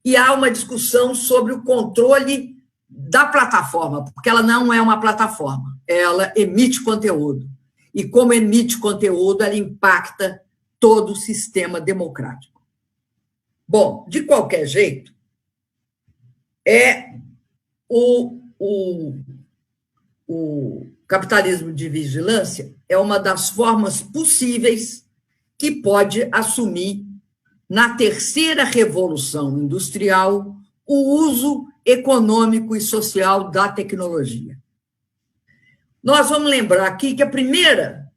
e há uma discussão sobre o controle da plataforma, porque ela não é uma plataforma, ela emite conteúdo. E como emite conteúdo, ela impacta todo o sistema democrático. Bom, de qualquer jeito, o capitalismo de vigilância é uma das formas possíveis que pode assumir, na terceira revolução industrial, o uso econômico e social da tecnologia. Nós vamos lembrar aqui que a primeira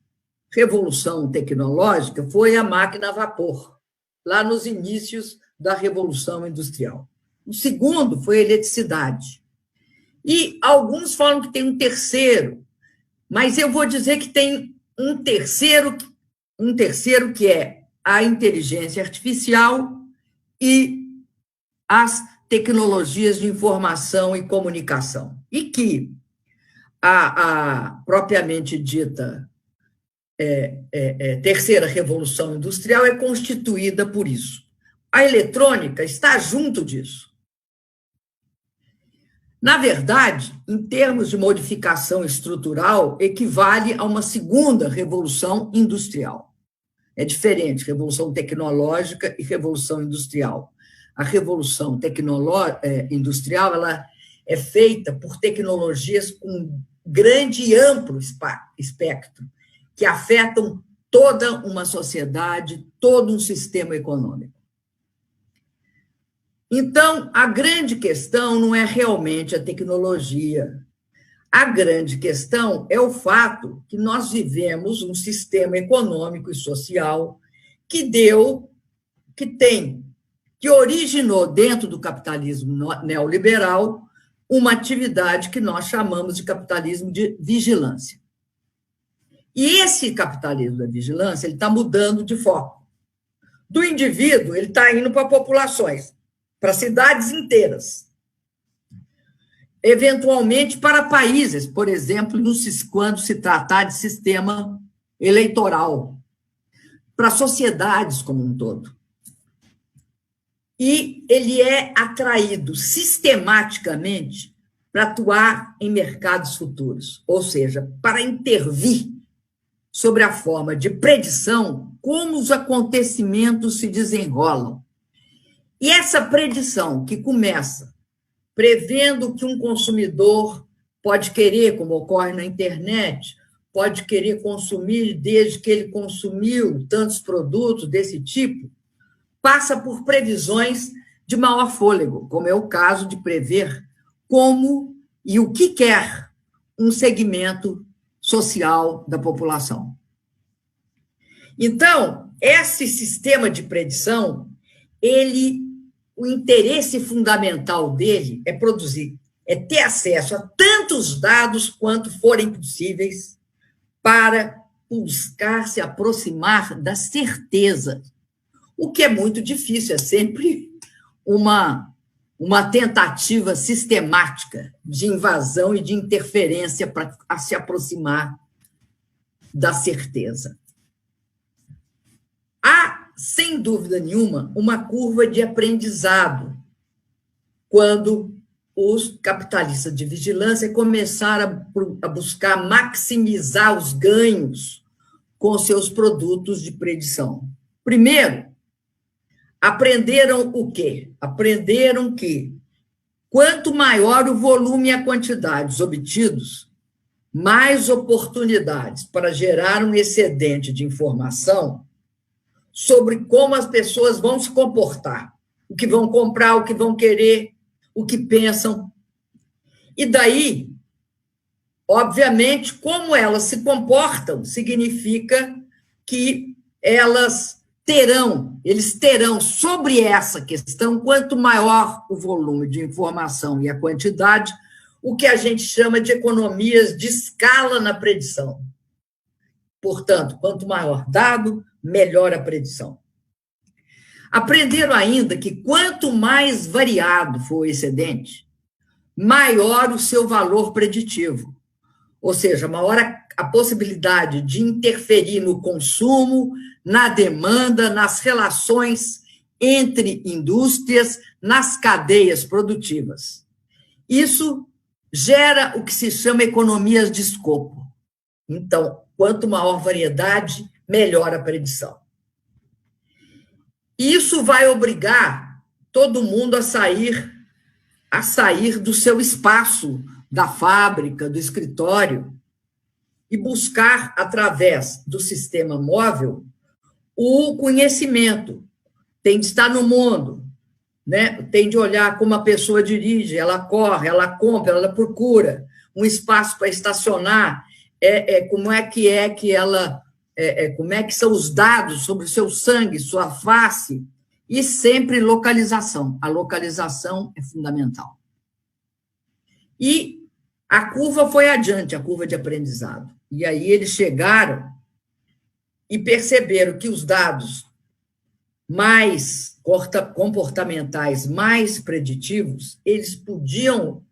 revolução tecnológica foi a máquina a vapor, lá nos inícios da Revolução Industrial. O segundo foi a eletricidade. E alguns falam que tem um terceiro, mas eu vou dizer que tem um terceiro que é a inteligência artificial e as tecnologias de informação e comunicação. E que a propriamente dita terceira revolução industrial é constituída por isso. A eletrônica está junto disso. Na verdade, em termos de modificação estrutural, equivale a uma segunda revolução industrial. É diferente, revolução tecnológica e revolução industrial. A revolução industrial ela é feita por tecnologias com grande e amplo espectro, que afetam toda uma sociedade, todo um sistema econômico. Então, a grande questão não é realmente a tecnologia. A grande questão é o fato que nós vivemos um sistema econômico e social que originou dentro do capitalismo neoliberal uma atividade que nós chamamos de capitalismo de vigilância. E esse capitalismo da vigilância ele está mudando de foco. Do indivíduo, ele está indo para populações, para cidades inteiras, eventualmente para países, por exemplo, quando se tratar de sistema eleitoral, para sociedades como um todo. E ele é atraído sistematicamente para atuar em mercados futuros, ou seja, para intervir sobre a forma de predição como os acontecimentos se desenrolam. E essa predição que começa prevendo que um consumidor pode querer, como ocorre na internet, pode querer consumir desde que ele consumiu tantos produtos desse tipo, passa por previsões de maior fôlego, como é o caso de prever como e o que quer um segmento social da população. Então, esse sistema de predição, o interesse fundamental dele é ter acesso a tantos dados quanto forem possíveis para buscar se aproximar da certeza, o que é muito difícil, é sempre uma tentativa sistemática de invasão e de interferência para se aproximar da certeza. Há, sem dúvida nenhuma, uma curva de aprendizado quando os capitalistas de vigilância começaram a buscar maximizar os ganhos com seus produtos de predição. Primeiro, aprenderam o quê? Aprenderam que quanto maior o volume e a quantidade obtidos, mais oportunidades para gerar um excedente de informação sobre como as pessoas vão se comportar, o que vão comprar, o que vão querer, o que pensam. E daí, obviamente, como elas se comportam, significa que eles terão sobre essa questão, quanto maior o volume de informação e a quantidade, o que a gente chama de economias de escala na predição. Portanto, quanto maior dado, melhor a predição. Aprenderam ainda que quanto mais variado for o excedente, maior o seu valor preditivo, ou seja, maior a possibilidade de interferir no consumo, na demanda, nas relações entre indústrias, nas cadeias produtivas. Isso gera o que se chama economias de escopo. Então, quanto maior variedade, melhor a predição. Isso vai obrigar todo mundo a sair do seu espaço, da fábrica, do escritório, e buscar, através do sistema móvel, o conhecimento. Tem de estar no mundo, né? Tem de olhar como a pessoa dirige, ela corre, ela compra, ela procura um espaço para estacionar, como é que ela... como é que são os dados sobre o seu sangue, sua face, e sempre localização. A localização é fundamental. E a curva foi adiante, a curva de aprendizado. E aí eles chegaram e perceberam que os dados mais comportamentais, mais preditivos, eles podiam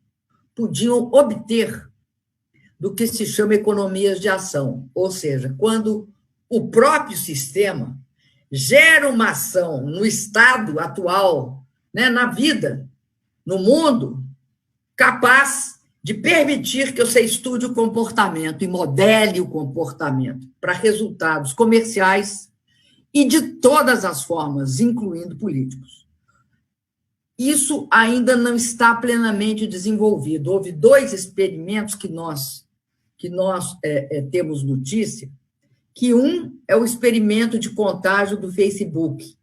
obter do que se chama economias de ação. Ou seja, quando o próprio sistema gera uma ação no estado atual, né, na vida, no mundo, capaz de permitir que você estude o comportamento e modele o comportamento para resultados comerciais e de todas as formas, incluindo políticos. Isso ainda não está plenamente desenvolvido. Houve 2 experimentos que nós temos notícia, que um é o experimento de contágio do Facebook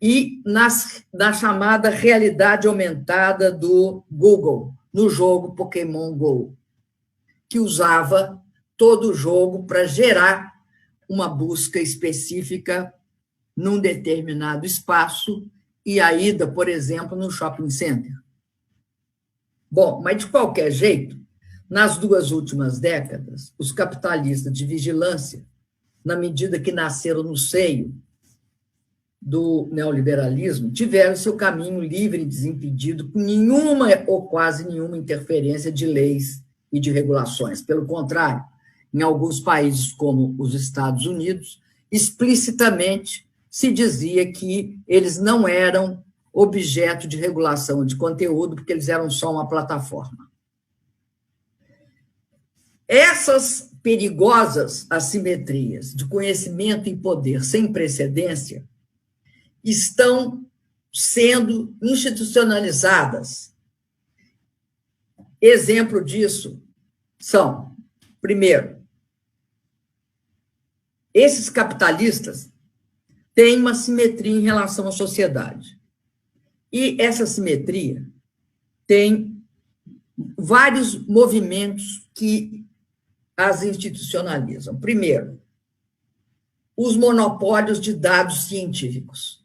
e na chamada realidade aumentada do Google, no jogo Pokémon Go, que usava todo o jogo para gerar uma busca específica num determinado espaço e a ida, por exemplo, no shopping center. Bom, mas de qualquer jeito, nas 2 últimas décadas, os capitalistas de vigilância, na medida que nasceram no seio do neoliberalismo, tiveram seu caminho livre e desimpedido por nenhuma ou quase nenhuma interferência de leis e de regulações. Pelo contrário, em alguns países, como os Estados Unidos, explicitamente se dizia que eles não eram objeto de regulação de conteúdo, porque eles eram só uma plataforma. Essas perigosas assimetrias de conhecimento e poder sem precedência estão sendo institucionalizadas. Exemplo disso são, primeiro, esses capitalistas têm uma simetria em relação à sociedade. E essa simetria tem vários movimentos que as institucionalizam. Primeiro, os monopólios de dados científicos.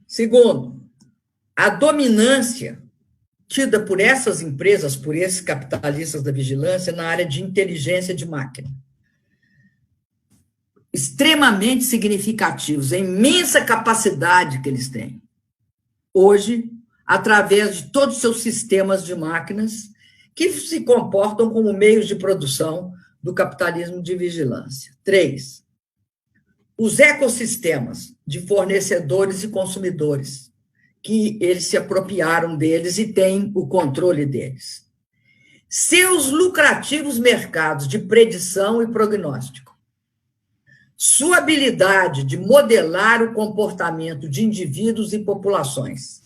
Segundo, a dominância tida por essas empresas, por esses capitalistas da vigilância, na área de inteligência de máquina. Extremamente significativos, a imensa capacidade que eles têm. Hoje, através de todos os seus sistemas de máquinas, que se comportam como meios de produção do capitalismo de vigilância. 3, os ecossistemas de fornecedores e consumidores, que eles se apropriaram deles e têm o controle deles. Seus lucrativos mercados de predição e prognóstico. Sua habilidade de modelar o comportamento de indivíduos e populações.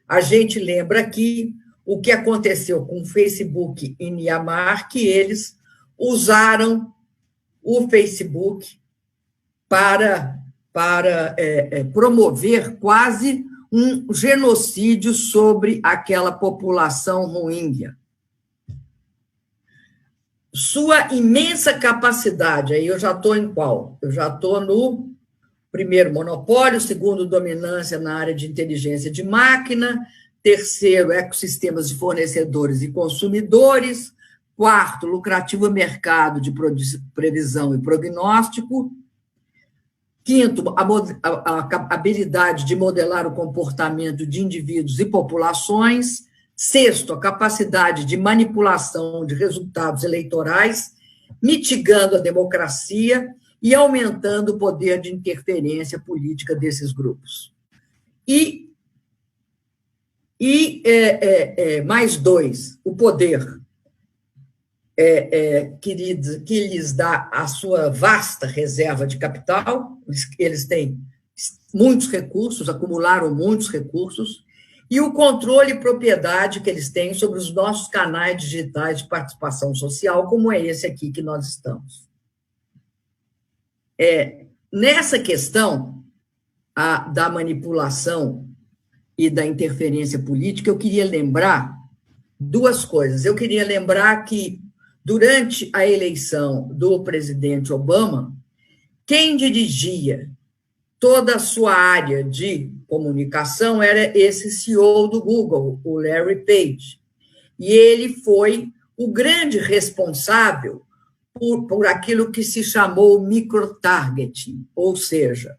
A gente lembra aqui o que aconteceu com o Facebook em Myanmar, que eles usaram o Facebook para promover quase um genocídio sobre aquela população rohingya. Sua imensa capacidade, aí eu já estou em qual? Eu já estou no primeiro, monopólio; segundo, dominância na área de inteligência de máquina; terceiro, ecossistemas de fornecedores e consumidores; quarto, lucrativo mercado de previsão e prognóstico; quinto, a habilidade de modelar o comportamento de indivíduos e populações; sexto, a capacidade de manipulação de resultados eleitorais, mitigando a democracia e aumentando o poder de interferência política desses grupos. E mais dois, o poder que lhes dá a sua vasta reserva de capital; eles têm muitos recursos, acumularam muitos recursos, e o controle e propriedade que eles têm sobre os nossos canais digitais de participação social, como é esse aqui que nós estamos. Nessa questão da manipulação e da interferência política, eu queria lembrar duas coisas. Eu queria lembrar que, durante a eleição do presidente Obama, quem dirigia toda a sua área de comunicação era esse CEO do Google, o Larry Page. E ele foi o grande responsável por aquilo que se chamou microtargeting, ou seja,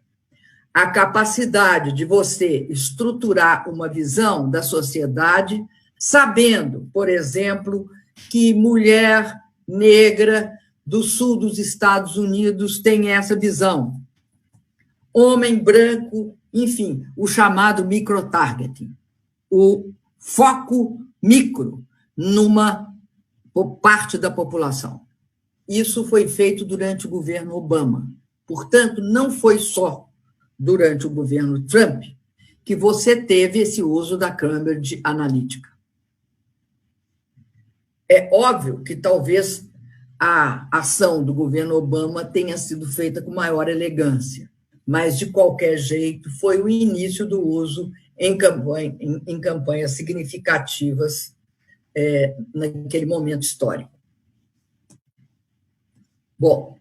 a capacidade de você estruturar uma visão da sociedade, sabendo, por exemplo, que mulher negra do sul dos Estados Unidos tem essa visão, homem branco, enfim, o chamado microtargeting, o foco micro numa parte da população. Isso foi feito durante o governo Obama. Portanto, não foi só durante o governo Trump que você teve esse uso da Cambridge Analytica. É óbvio que talvez a ação do governo Obama tenha sido feita com maior elegância, mas, de qualquer jeito, foi o início do uso em campanhas significativas naquele momento histórico. Bom,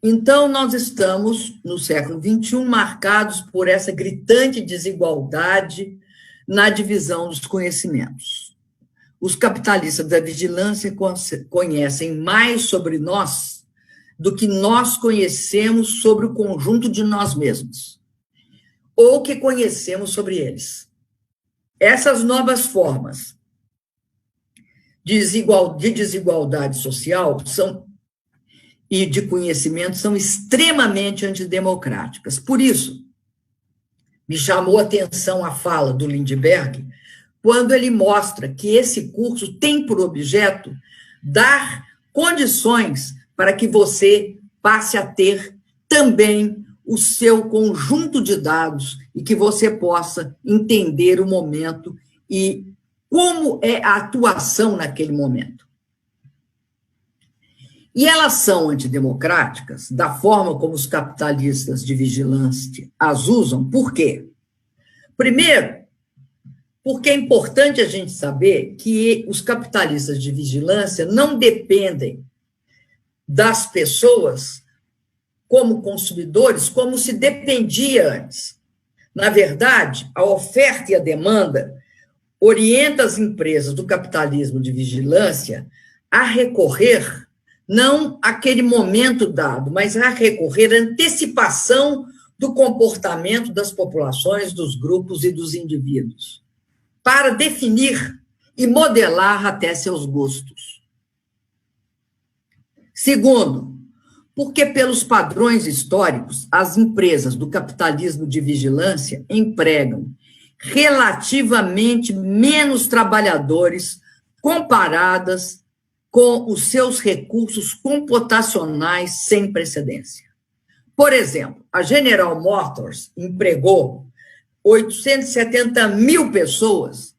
então nós estamos, no século XXI, marcados por essa gritante desigualdade na divisão dos conhecimentos. Os capitalistas da vigilância conhecem mais sobre nós do que nós conhecemos sobre o conjunto de nós mesmos, ou que conhecemos sobre eles. Essas novas formas de desigualdade social e de conhecimento são extremamente antidemocráticas. Por isso, me chamou a atenção a fala do Lindbergh, quando ele mostra que esse curso tem por objeto dar condições para que você passe a ter também o seu conjunto de dados e que você possa entender o momento e como é a atuação naquele momento. E elas são antidemocráticas da forma como os capitalistas de vigilância as usam. Por quê? Primeiro, porque é importante a gente saber que os capitalistas de vigilância não dependem das pessoas como consumidores, como se dependia antes. Na verdade, a oferta e a demanda orientam as empresas do capitalismo de vigilância a recorrer, não àquele momento dado, mas a recorrer à antecipação do comportamento das populações, dos grupos e dos indivíduos, para definir e modelar até seus gostos. Segundo, porque pelos padrões históricos, as empresas do capitalismo de vigilância empregam relativamente menos trabalhadores comparadas com os seus recursos computacionais sem precedência. Por exemplo, a General Motors empregou 870 mil pessoas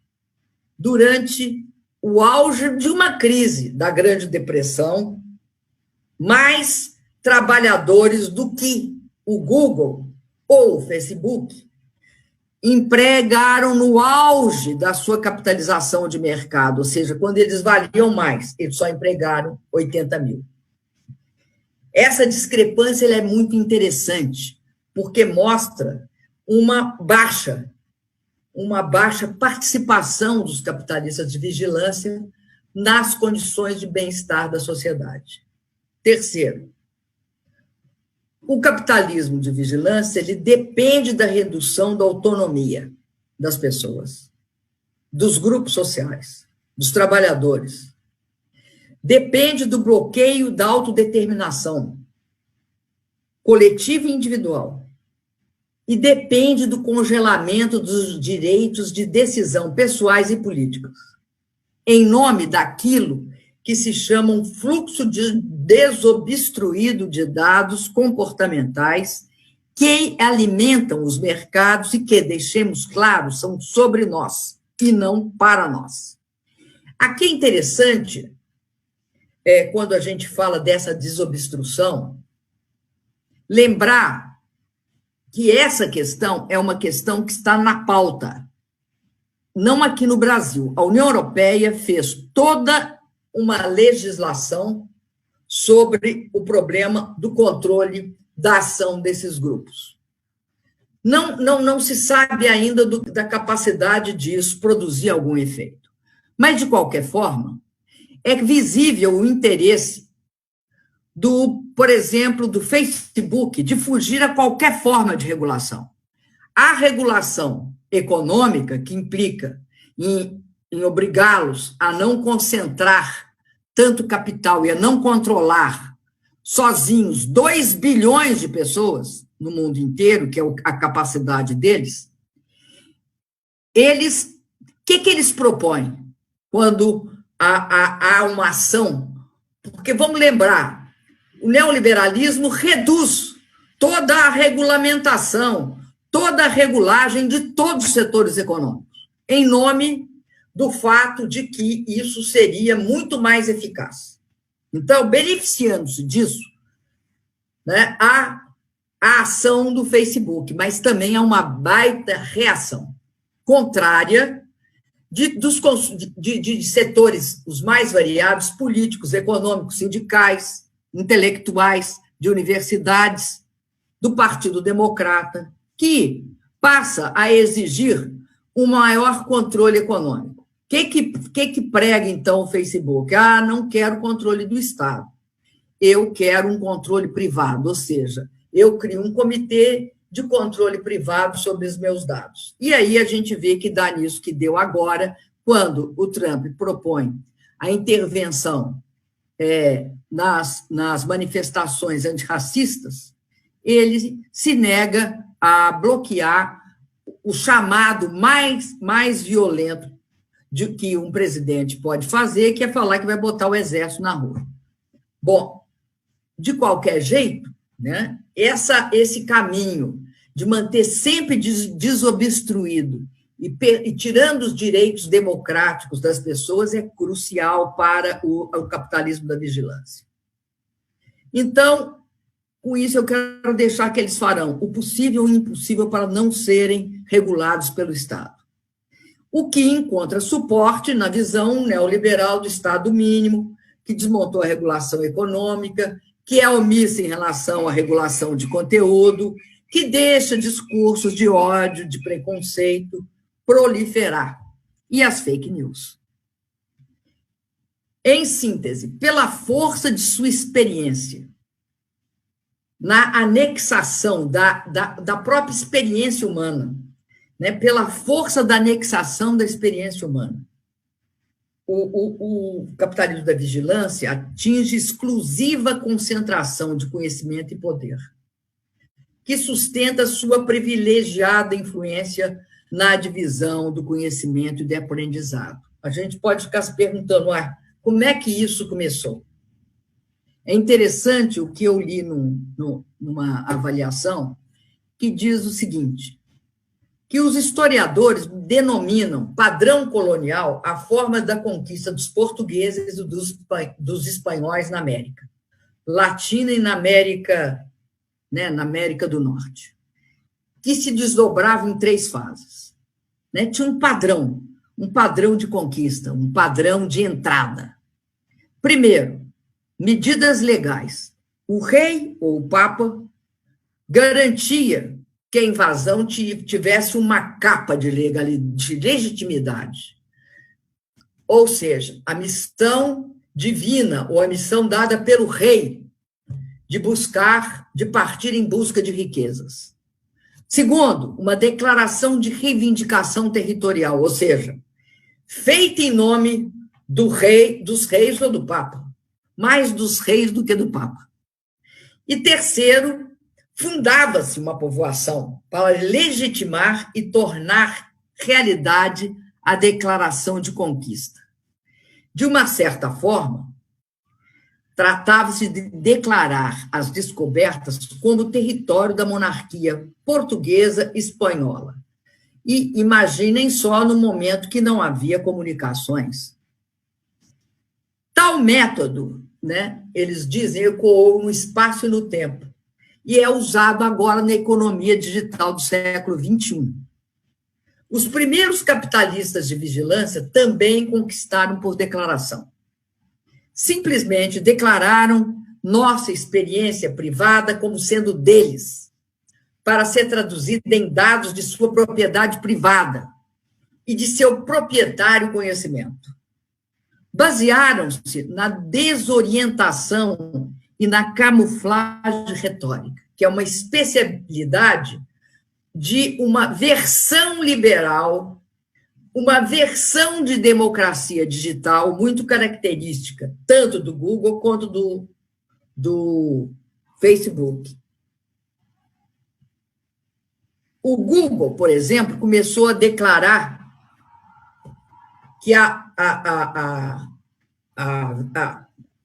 durante o auge de uma crise da Grande Depressão, mais trabalhadores do que o Google ou o Facebook empregaram no auge da sua capitalização de mercado, ou seja, quando eles valiam mais, eles só empregaram 80 mil. Essa discrepância ela é muito interessante, porque mostra uma baixa participação dos capitalistas de vigilância nas condições de bem-estar da sociedade. Terceiro, o capitalismo de vigilância ele depende da redução da autonomia das pessoas, dos grupos sociais, dos trabalhadores. Depende do bloqueio da autodeterminação coletiva e individual. E depende do congelamento dos direitos de decisão pessoais e políticos, em nome daquilo que se chama um fluxo desobstruído de dados comportamentais que alimentam os mercados e que, deixemos claro, são sobre nós e não para nós. Aqui é interessante, quando a gente fala dessa desobstrução, lembrar que essa questão é uma questão que está na pauta, não aqui no Brasil. A União Europeia fez toda uma legislação sobre o problema do controle da ação desses grupos. Não se sabe ainda da capacidade disso produzir algum efeito. Mas, de qualquer forma, é visível o interesse por exemplo, do Facebook, de fugir a qualquer forma de regulação. A regulação econômica, que implica em obrigá-los a não concentrar tanto capital e a não controlar sozinhos 2 bilhões de pessoas no mundo inteiro, que é a capacidade deles, o que eles propõem quando há uma ação? Porque, vamos lembrar, o neoliberalismo reduz toda a regulamentação, toda a regulagem de todos os setores econômicos, em nome do fato de que isso seria muito mais eficaz. Então, beneficiando-se disso, né, há a ação do Facebook, mas também há uma baita reação contrária de setores os mais variados, políticos, econômicos, sindicais, intelectuais, de universidades, do Partido Democrata, que passa a exigir um maior controle econômico. O que prega, então, o Facebook? Não quero controle do Estado. Eu quero um controle privado, ou seja, eu crio um comitê de controle privado sobre os meus dados. E aí a gente vê que dá nisso que deu agora, quando o Trump propõe a intervenção nas manifestações antirracistas, ele se nega a bloquear o chamado mais violento de que um presidente pode fazer, que é falar que vai botar o exército na rua. Bom, de qualquer jeito, né, esse caminho de manter sempre desobstruído e tirando os direitos democráticos das pessoas é crucial para o capitalismo da vigilância. Então, com isso, eu quero deixar que eles farão o possível e o impossível para não serem regulados pelo Estado. O que encontra suporte na visão neoliberal do Estado mínimo, que desmontou a regulação econômica, que é omissa em relação à regulação de conteúdo, que deixa discursos de ódio, de preconceito, proliferar, e as fake news. Em síntese, pela força de sua experiência, na anexação da própria experiência humana, né, pela força da anexação da experiência humana, o capitalismo da vigilância atinge exclusiva concentração de conhecimento e poder, que sustenta sua privilegiada influência na divisão do conhecimento e do aprendizado. A gente pode ficar se perguntando, como é que isso começou? É interessante o que eu li numa avaliação que diz o seguinte, que os historiadores denominam padrão colonial a forma da conquista dos portugueses e dos espanhóis na América Latina e na América do Norte, que se desdobrava em 3 fases. Tinha um padrão de conquista, um padrão de entrada. Primeiro, medidas legais. O rei ou o papa garantia que a invasão tivesse uma capa de legitimidade. Ou seja, a missão divina ou a missão dada pelo rei de partir em busca de riquezas. Segundo, uma declaração de reivindicação territorial, ou seja, feita em nome dos reis ou do Papa, mais dos reis do que do Papa. E terceiro, fundava-se uma povoação para legitimar e tornar realidade a declaração de conquista. De uma certa forma, tratava-se de declarar as descobertas como território da monarquia portuguesa e espanhola. E imaginem só no momento que não havia comunicações. Tal método, eles dizem, ecoou no espaço e no tempo, e é usado agora na economia digital do século XXI. Os primeiros capitalistas de vigilância também conquistaram por declaração. Simplesmente declararam nossa experiência privada como sendo deles, para ser traduzida em dados de sua propriedade privada e de seu proprietário conhecimento. Basearam-se na desorientação e na camuflagem retórica, que é uma especialidade de uma versão liberal, uma versão de democracia digital muito característica, tanto do Google quanto do Facebook. O Google, por exemplo, começou a declarar que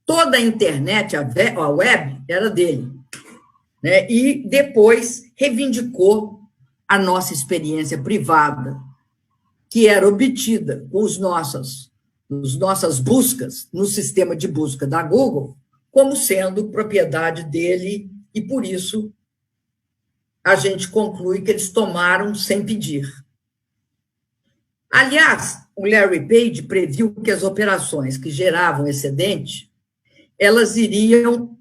toda a internet, a web, era dele. E depois reivindicou a nossa experiência privada, que era obtida com as nossas buscas no sistema de busca da Google, como sendo propriedade dele, e por isso a gente conclui que eles tomaram sem pedir. Aliás, o Larry Page previu que as operações que geravam excedente, elas iriam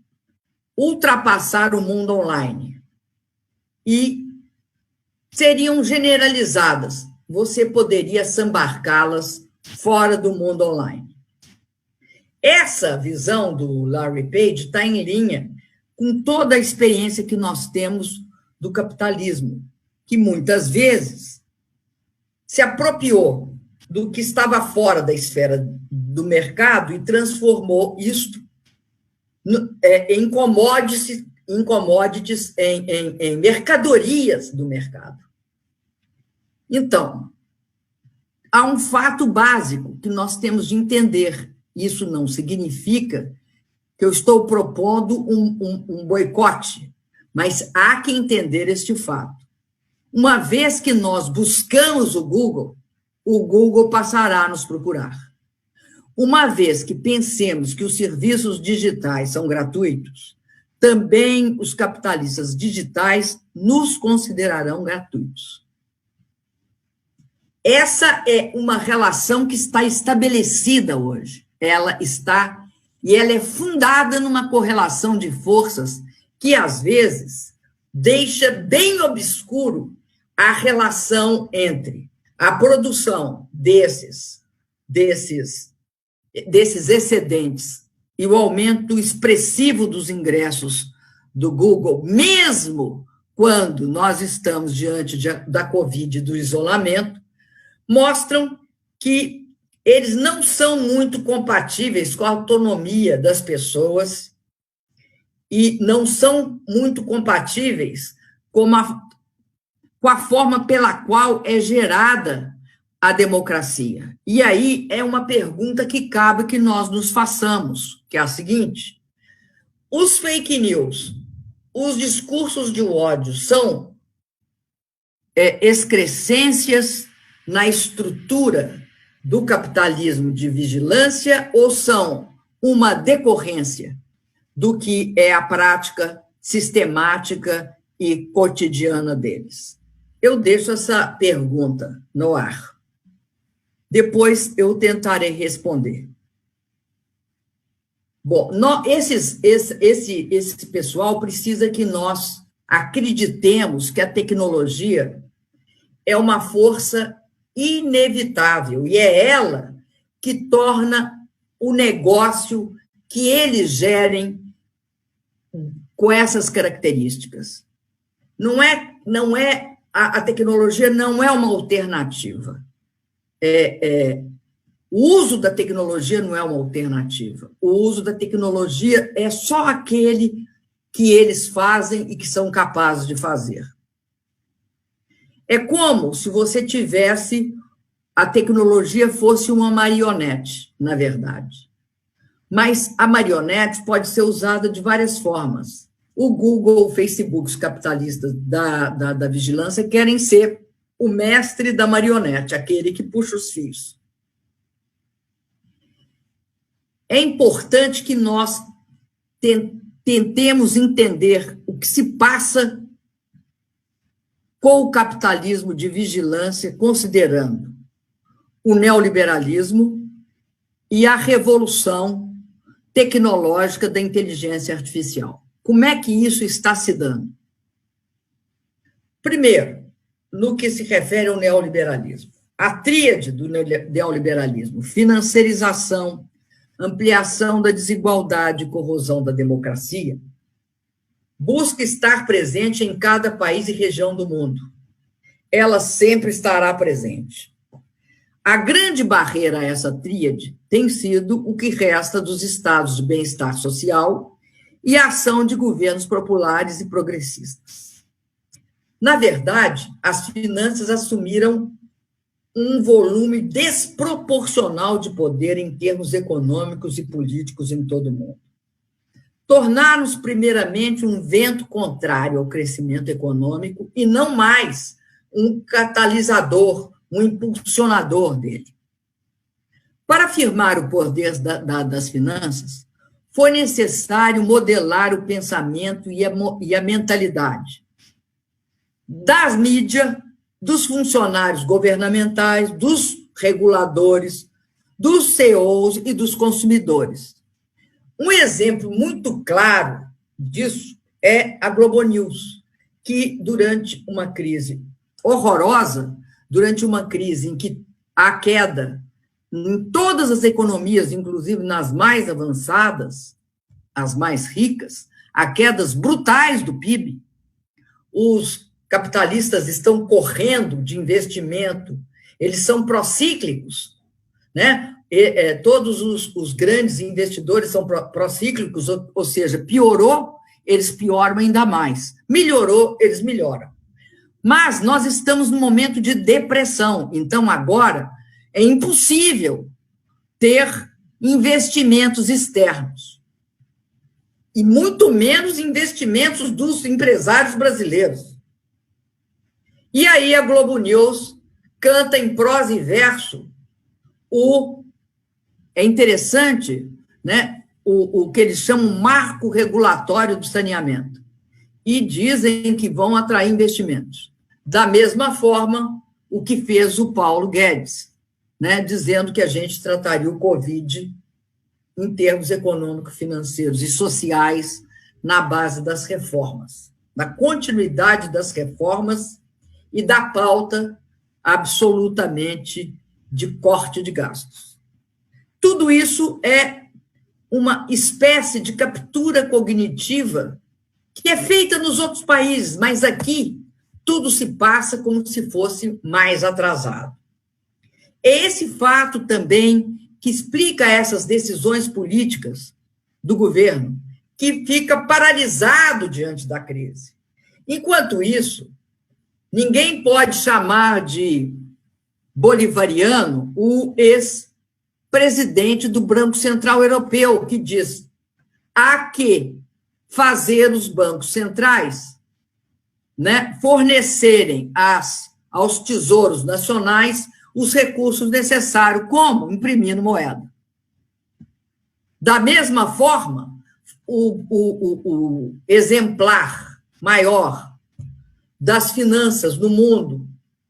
ultrapassar o mundo online e seriam generalizadas. Você poderia sambarcá-las fora do mundo online. Essa visão do Larry Page está em linha com toda a experiência que nós temos do capitalismo, que muitas vezes se apropriou do que estava fora da esfera do mercado e transformou isto em commodities, em mercadorias do mercado. Então, há um fato básico que nós temos de entender. Isso não significa que eu estou propondo um boicote, mas há que entender este fato. Uma vez que nós buscamos o Google passará a nos procurar. Uma vez que pensemos que os serviços digitais são gratuitos, também os capitalistas digitais nos considerarão gratuitos. Essa é uma relação que está estabelecida hoje. Ela é fundada numa correlação de forças que, às vezes, deixa bem obscuro a relação entre a produção desses excedentes e o aumento expressivo dos ingressos do Google, mesmo quando nós estamos diante da Covid e do isolamento, mostram que eles não são muito compatíveis com a autonomia das pessoas e não são muito compatíveis com a forma pela qual é gerada a democracia. E aí é uma pergunta que cabe que nós nos façamos, que é a seguinte: os fake news, os discursos de ódio são excrescências na estrutura do capitalismo de vigilância ou são uma decorrência do que é a prática sistemática e cotidiana deles? Eu deixo essa pergunta no ar. Depois eu tentarei responder. Bom, esse pessoal precisa que nós acreditemos que a tecnologia é uma força inevitável e é ela que torna o negócio que eles gerem com essas características. A tecnologia não é uma alternativa. O uso da tecnologia não é uma alternativa. O uso da tecnologia é só aquele que eles fazem e que são capazes de fazer. É como se você tivesse, a tecnologia fosse uma marionete, na verdade. Mas a marionete pode ser usada de várias formas. O Google, o Facebook, os capitalistas da vigilância querem ser o mestre da marionete, aquele que puxa os fios. É importante que nós tentemos entender o que se passa com o capitalismo de vigilância, considerando o neoliberalismo e a revolução tecnológica da inteligência artificial. Como é que isso está se dando? Primeiro, no que se refere ao neoliberalismo. A tríade do neoliberalismo, financiarização, ampliação da desigualdade e corrosão da democracia, busca estar presente em cada país e região do mundo. Ela sempre estará presente. A grande barreira a essa tríade tem sido o que resta dos estados de bem-estar social e a ação de governos populares e progressistas. Na verdade, as finanças assumiram um volume desproporcional de poder em termos econômicos e políticos em todo o mundo. Tornaram-se, primeiramente, um vento contrário ao crescimento econômico e não mais um catalisador, um impulsionador dele. Para afirmar o poder das finanças, foi necessário modelar o pensamento e a mentalidade das mídias, dos funcionários governamentais, dos reguladores, dos CEOs e dos consumidores. Um exemplo muito claro disso é a Globo News, que, durante uma crise horrorosa, durante uma crise em que há queda em todas as economias, inclusive nas mais avançadas, as mais ricas, há quedas brutais do PIB, os capitalistas estão correndo de investimento, eles são procíclicos, né? Todos os grandes investidores são procíclicos, ou seja, piorou, eles pioram ainda mais. Melhorou, eles melhoram. Mas nós estamos num momento de depressão, então agora é impossível ter investimentos externos. E muito menos investimentos dos empresários brasileiros. E aí a Globo News canta em prosa e verso é interessante, né, o que eles chamam marco regulatório do saneamento. E dizem que vão atrair investimentos. Da mesma forma, o que fez o Paulo Guedes, né, dizendo que a gente trataria o Covid em termos econômicos, financeiros e sociais na base das reformas, da continuidade das reformas e da pauta absolutamente de corte de gastos. Tudo isso é uma espécie de captura cognitiva que é feita nos outros países, mas aqui tudo se passa como se fosse mais atrasado. É esse fato também que explica essas decisões políticas do governo, que fica paralisado diante da crise. Enquanto isso, ninguém pode chamar de bolivariano o ex-presidente do Banco Central Europeu, que diz: há que fazer os bancos centrais né, fornecerem aos tesouros nacionais os recursos necessários, como imprimindo moeda. Da mesma forma, o exemplar maior das finanças no mundo,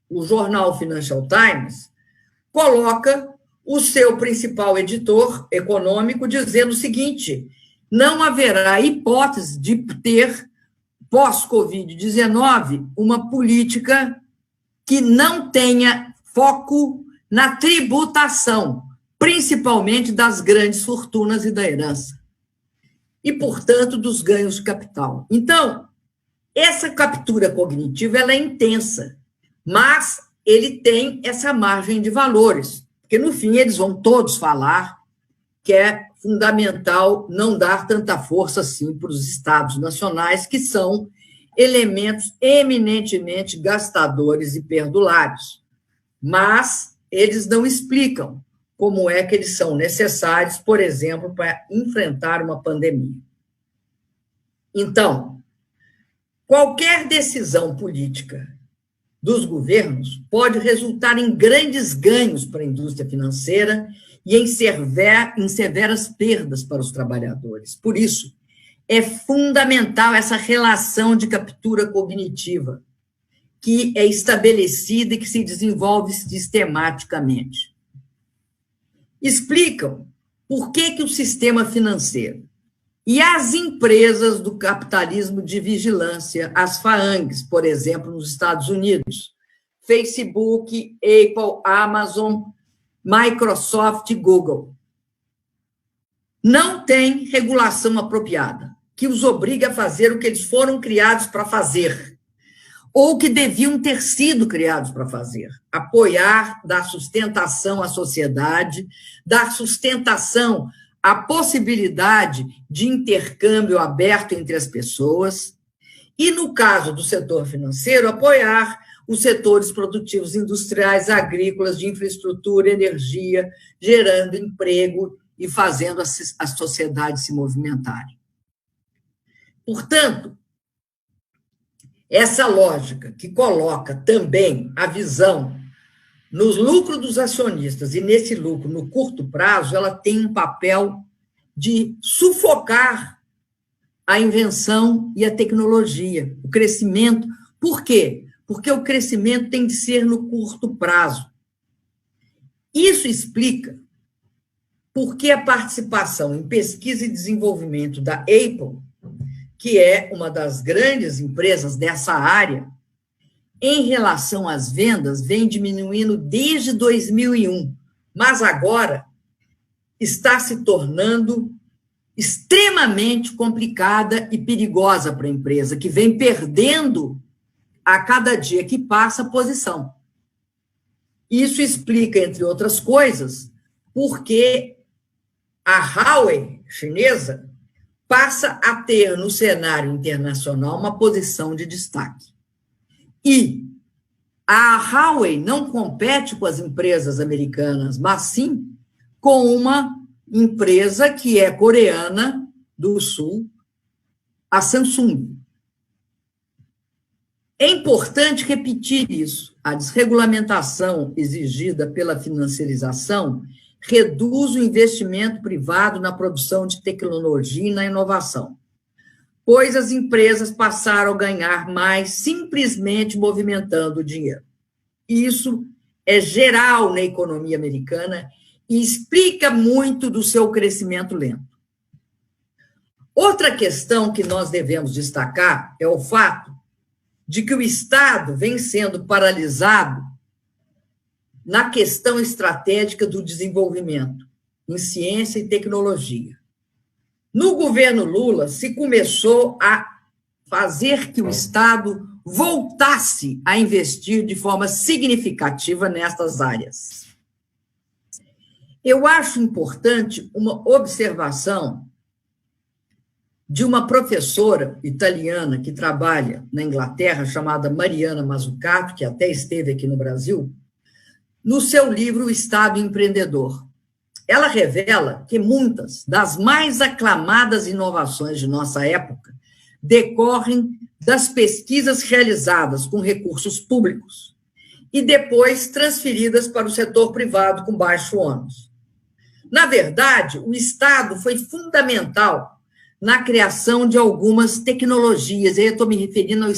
o jornal Financial Times, coloca o seu principal editor econômico dizendo o seguinte: não haverá hipótese de ter, pós-Covid-19, uma política que não tenha foco na tributação, principalmente das grandes fortunas e da herança, e, portanto, dos ganhos de capital. Então, essa captura cognitiva ela é intensa, mas ele tem essa margem de valores, porque, no fim, eles vão todos falar que é fundamental não dar tanta força assim para os estados nacionais, que são elementos eminentemente gastadores e perdulários. Mas eles não explicam como é que eles são necessários, por exemplo, para enfrentar uma pandemia. Então, qualquer decisão política dos governos pode resultar em grandes ganhos para a indústria financeira e em severas perdas para os trabalhadores. Por isso, é fundamental essa relação de captura cognitiva, que é estabelecida e que se desenvolve sistematicamente. Explicam por que o sistema financeiro e as empresas do capitalismo de vigilância, as FAANGs, por exemplo, nos Estados Unidos, Facebook, Apple, Amazon, Microsoft e Google, não têm regulação apropriada, que os obriga a fazer o que eles foram criados para fazer, ou que deviam ter sido criados para fazer: apoiar, dar sustentação à sociedade, dar sustentação à possibilidade de intercâmbio aberto entre as pessoas, e, no caso do setor financeiro, apoiar os setores produtivos industriais, agrícolas, de infraestrutura, energia, gerando emprego e fazendo a sociedade se movimentarem. Portanto, essa lógica que coloca também a visão nos lucros dos acionistas e nesse lucro no curto prazo, ela tem um papel de sufocar a invenção e a tecnologia, o crescimento. Por quê? Porque o crescimento tem de ser no curto prazo. Isso explica por que a participação em pesquisa e desenvolvimento da Apple, que é uma das grandes empresas dessa área, em relação às vendas, vem diminuindo desde 2001, mas agora está se tornando extremamente complicada e perigosa para a empresa, que vem perdendo a cada dia que passa a posição. Isso explica, entre outras coisas, porque a Huawei chinesa passa a ter no cenário internacional uma posição de destaque. E a Huawei não compete com as empresas americanas, mas sim com uma empresa que é coreana do Sul, a Samsung. É importante repetir isso. A desregulamentação exigida pela financiarização reduz o investimento privado na produção de tecnologia e na inovação, pois as empresas passaram a ganhar mais simplesmente movimentando o dinheiro. Isso é geral na economia americana e explica muito do seu crescimento lento. Outra questão que nós devemos destacar é o fato de que o Estado vem sendo paralisado na questão estratégica do desenvolvimento, em ciência e tecnologia. No governo Lula, se começou a fazer que o Estado voltasse a investir de forma significativa nestas áreas. Eu acho importante uma observação de uma professora italiana que trabalha na Inglaterra, chamada Mariana Mazzucato, que até esteve aqui no Brasil, no seu livro O Estado Empreendedor. Ela revela que muitas das mais aclamadas inovações de nossa época decorrem das pesquisas realizadas com recursos públicos e depois transferidas para o setor privado com baixo ônus. Na verdade, o Estado foi fundamental na criação de algumas tecnologias. Eu estou me referindo ao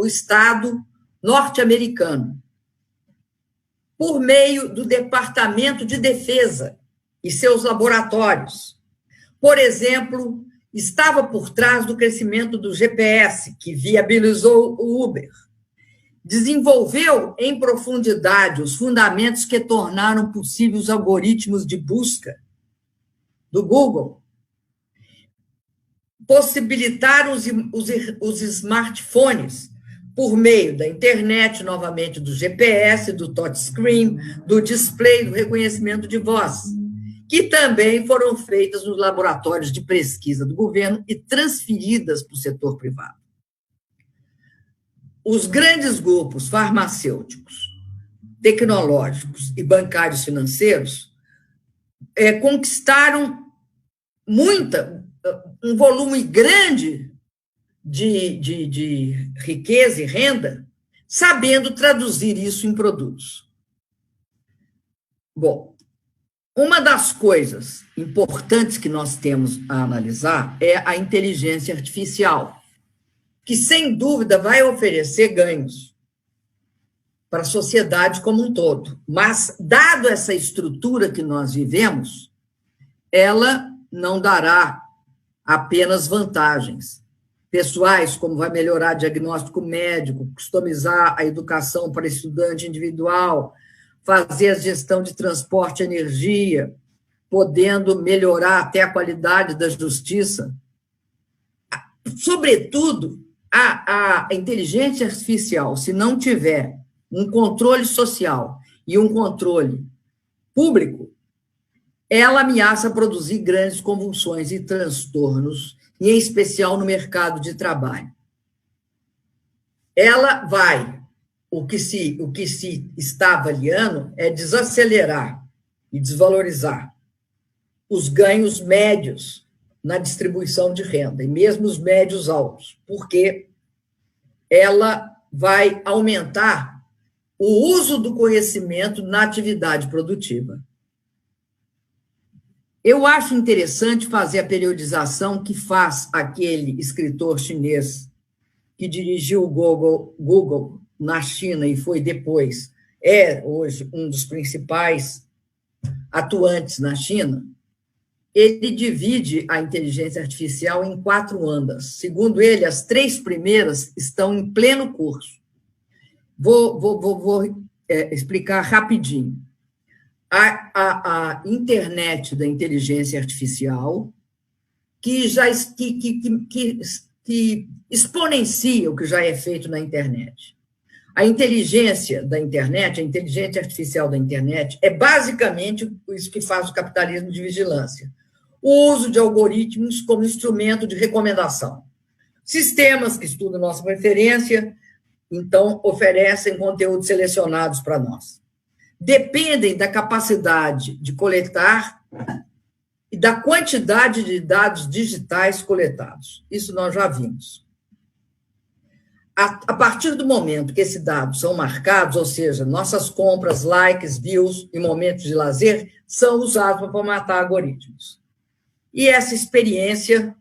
Estado norte-americano, por meio do Departamento de Defesa e seus laboratórios. Por exemplo, estava por trás do crescimento do GPS, que viabilizou o Uber. Desenvolveu em profundidade os fundamentos que tornaram possíveis os algoritmos de busca do Google. Possibilitaram os smartphones por meio da internet, novamente do GPS, do touchscreen, do display, do reconhecimento de voz, que também foram feitas nos laboratórios de pesquisa do governo e transferidas para o setor privado. Os grandes grupos farmacêuticos, tecnológicos e bancários financeiros conquistaram um volume grande de riqueza e renda, sabendo traduzir isso em produtos. Bom, uma das coisas importantes que nós temos a analisar é a inteligência artificial, que, sem dúvida, vai oferecer ganhos para a sociedade como um todo. Mas, dado essa estrutura que nós vivemos, ela não dará apenas vantagens pessoais, como vai melhorar diagnóstico médico, customizar a educação para estudante individual, fazer a gestão de transporte e energia, podendo melhorar até a qualidade da justiça. Sobretudo, a inteligência artificial, se não tiver um controle social e um controle público, ela ameaça produzir grandes convulsões e transtornos, e em especial no mercado de trabalho. Ela vai, o que se está avaliando é desacelerar e desvalorizar os ganhos médios na distribuição de renda, e mesmo os médios altos, porque ela vai aumentar o uso do conhecimento na atividade produtiva. Eu acho interessante fazer a periodização que faz aquele escritor chinês que dirigiu o Google na China e foi depois, hoje um dos principais atuantes na China. Ele divide a inteligência artificial em 4 andas. Segundo ele, as 3 primeiras estão em pleno curso. Vou explicar rapidinho. A internet da inteligência artificial, que exponencia o que já é feito na internet. A inteligência da internet, a inteligência artificial da internet, é basicamente isso que faz o capitalismo de vigilância. O uso de algoritmos como instrumento de recomendação. Sistemas que estudam nossa preferência, então, oferecem conteúdos selecionados para nós. Dependem da capacidade de coletar e da quantidade de dados digitais coletados. Isso nós já vimos. A partir do momento que esses dados são marcados, ou seja, nossas compras, likes, views e momentos de lazer, são usados para formatar algoritmos. E essa experiência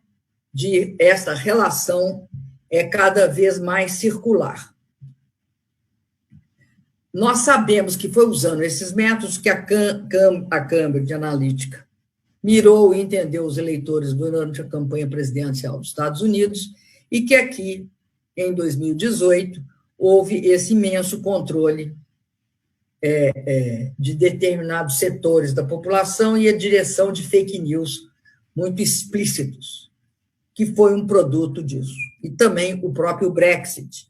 essa relação é cada vez mais circular. Nós sabemos que foi usando esses métodos que a Cambridge Analytica mirou e entendeu os eleitores durante a campanha presidencial dos Estados Unidos e que aqui, em 2018, houve esse imenso controle de determinados setores da população e a direção de fake news muito explícitos, que foi um produto disso. E também o próprio Brexit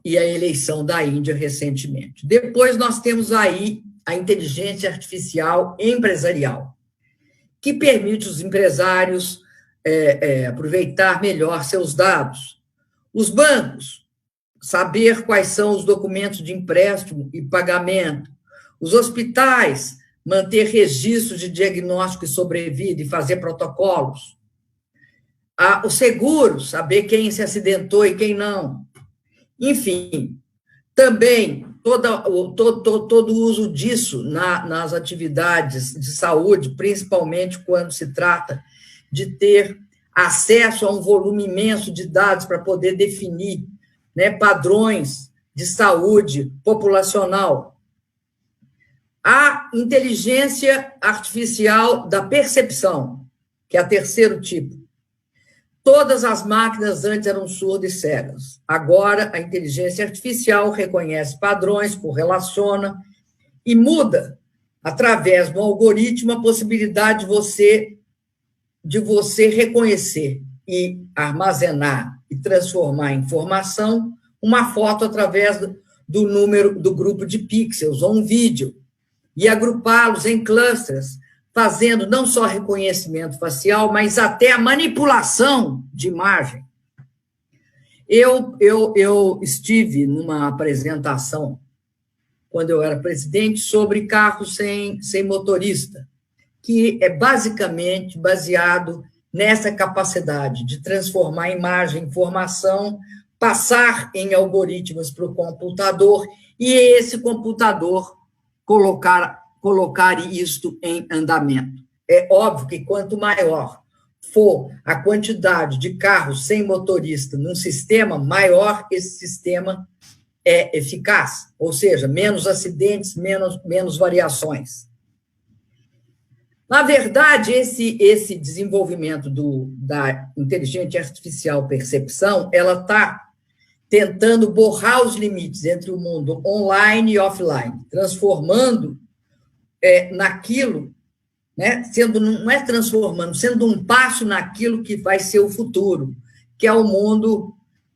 e a eleição da Índia recentemente. Depois nós temos aí a inteligência artificial empresarial, que permite os empresários aproveitar melhor seus dados. Os bancos, saber quais são os documentos de empréstimo e pagamento. Os hospitais, manter registros de diagnóstico e sobrevida e fazer protocolos. O seguro, saber quem se acidentou e quem não. Enfim, também todo o uso disso nas atividades de saúde, principalmente quando se trata de ter acesso a um volume imenso de dados para poder definir, né, padrões de saúde populacional. A inteligência artificial da percepção, que é o terceiro tipo. Todas as máquinas antes eram surdas e cegas. Agora, a inteligência artificial reconhece padrões, correlaciona e muda, através do algoritmo, a possibilidade de você reconhecer e armazenar e transformar em informação uma foto através do número do grupo de pixels ou um vídeo e agrupá-los em clusters, fazendo não só reconhecimento facial, mas até a manipulação de imagem. Eu estive numa apresentação, quando eu era presidente, sobre carros sem motorista, que é basicamente baseado nessa capacidade de transformar imagem em informação, passar em algoritmos para o computador e esse computador colocar isto em andamento. É óbvio que quanto maior for a quantidade de carros sem motorista num sistema, maior esse sistema é eficaz, ou seja, menos acidentes, menos variações. Na verdade, esse desenvolvimento da inteligência artificial percepção, ela está tentando borrar os limites entre o mundo online e offline, transformando naquilo, né, não é transformando, sendo um passo naquilo que vai ser o futuro, que é o mundo,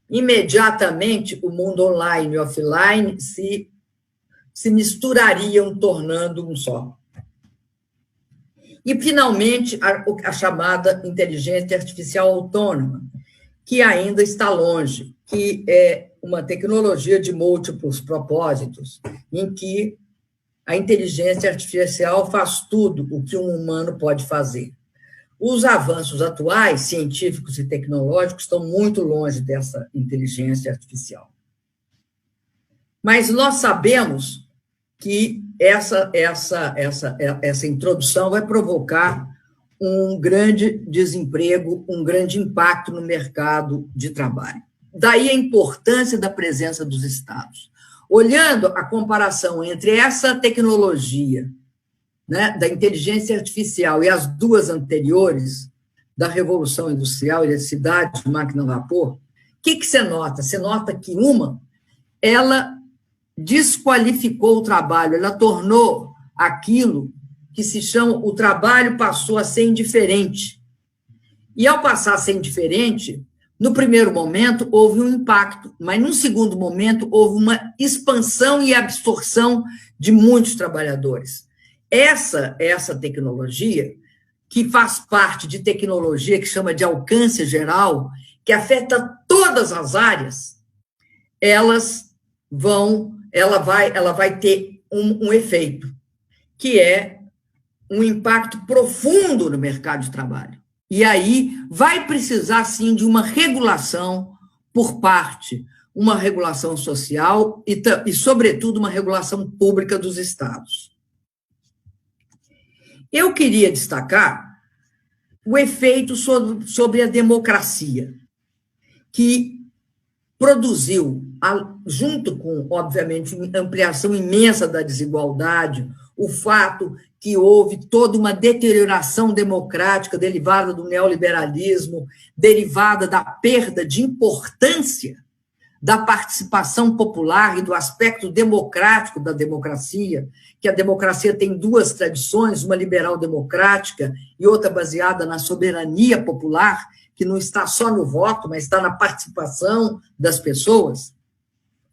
imediatamente, o mundo online e offline se misturariam, tornando um só. E, finalmente, a chamada inteligência artificial autônoma, que ainda está longe, que é uma tecnologia de múltiplos propósitos, em que a inteligência artificial faz tudo o que um humano pode fazer. Os avanços atuais, científicos e tecnológicos, estão muito longe dessa inteligência artificial. Mas nós sabemos que essa introdução vai provocar um grande desemprego, um grande impacto no mercado de trabalho. Daí a importância da presença dos Estados. Olhando a comparação entre essa tecnologia, né, da inteligência artificial e as duas anteriores, da Revolução Industrial, eletricidade, máquina a vapor, o que você nota? Você nota que ela desqualificou o trabalho, ela tornou aquilo que se chama, o trabalho passou a ser indiferente. E, ao passar a ser indiferente, no primeiro momento, houve um impacto, mas, no segundo momento, houve uma expansão e absorção de muitos trabalhadores. Essa tecnologia, que faz parte de tecnologia que chama de alcance geral, que afeta todas as áreas, ela vai ter um efeito, que é um impacto profundo no mercado de trabalho. E aí vai precisar, sim, de uma regulação por parte, uma regulação social e, sobretudo, uma regulação pública dos Estados. Eu queria destacar o efeito sobre a democracia, que produziu, junto com, obviamente, ampliação imensa da desigualdade, o fato que houve toda uma deterioração democrática derivada do neoliberalismo, derivada da perda de importância da participação popular e do aspecto democrático da democracia, que a democracia tem duas tradições, uma liberal-democrática e outra baseada na soberania popular, que não está só no voto, mas está na participação das pessoas.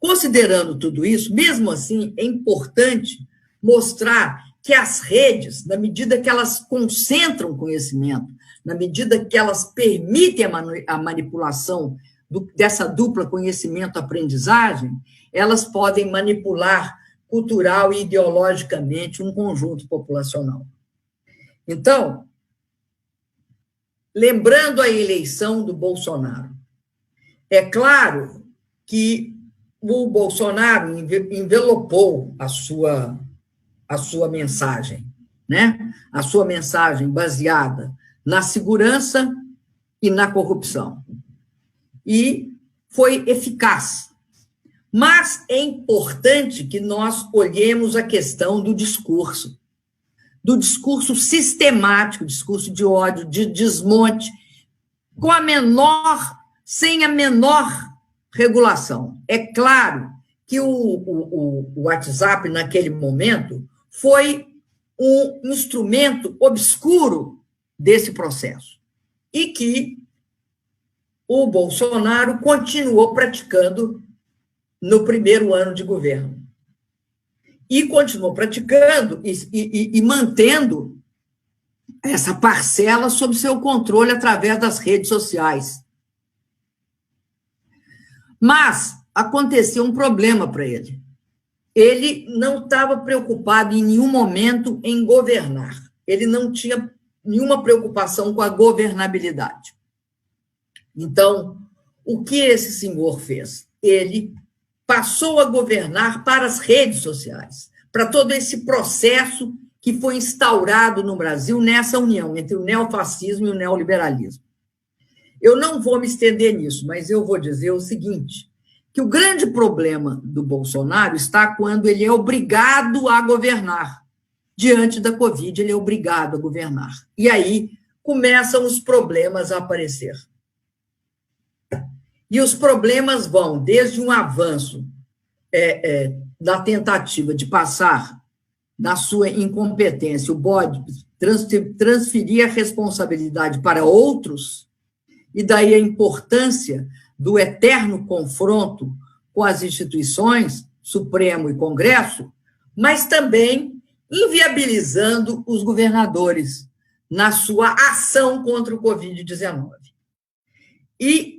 Considerando tudo isso, mesmo assim, é importante mostrar que as redes, na medida que elas concentram conhecimento, na medida que elas permitem a manipulação dessa dupla conhecimento-aprendizagem, elas podem manipular cultural e ideologicamente um conjunto populacional. Então, lembrando a eleição do Bolsonaro. É claro que o Bolsonaro envelopou a sua mensagem, né? A sua mensagem baseada na segurança e na corrupção. E foi eficaz. Mas é importante que nós olhemos a questão do discurso sistemático, discurso de ódio, de desmonte, sem a menor regulação. É claro que o WhatsApp, naquele momento, foi um instrumento obscuro desse processo e que o Bolsonaro continuou praticando no primeiro ano de governo. E continuou praticando e mantendo essa parcela sob seu controle através das redes sociais. Mas aconteceu um problema para ele. Ele não estava preocupado em nenhum momento em governar. Ele não tinha nenhuma preocupação com a governabilidade. Então, o que esse senhor fez? Ele passou a governar para as redes sociais, para todo esse processo que foi instaurado no Brasil nessa união entre o neofascismo e o neoliberalismo. Eu não vou me estender nisso, mas eu vou dizer o seguinte, que o grande problema do Bolsonaro está quando ele é obrigado a governar. Diante da Covid, ele é obrigado a governar. E aí começam os problemas a aparecer. E os problemas vão desde um avanço da tentativa de passar, na sua incompetência, o bode, transferir a responsabilidade para outros, e daí a importância do eterno confronto com as instituições, Supremo e Congresso, mas também inviabilizando os governadores na sua ação contra o Covid-19. E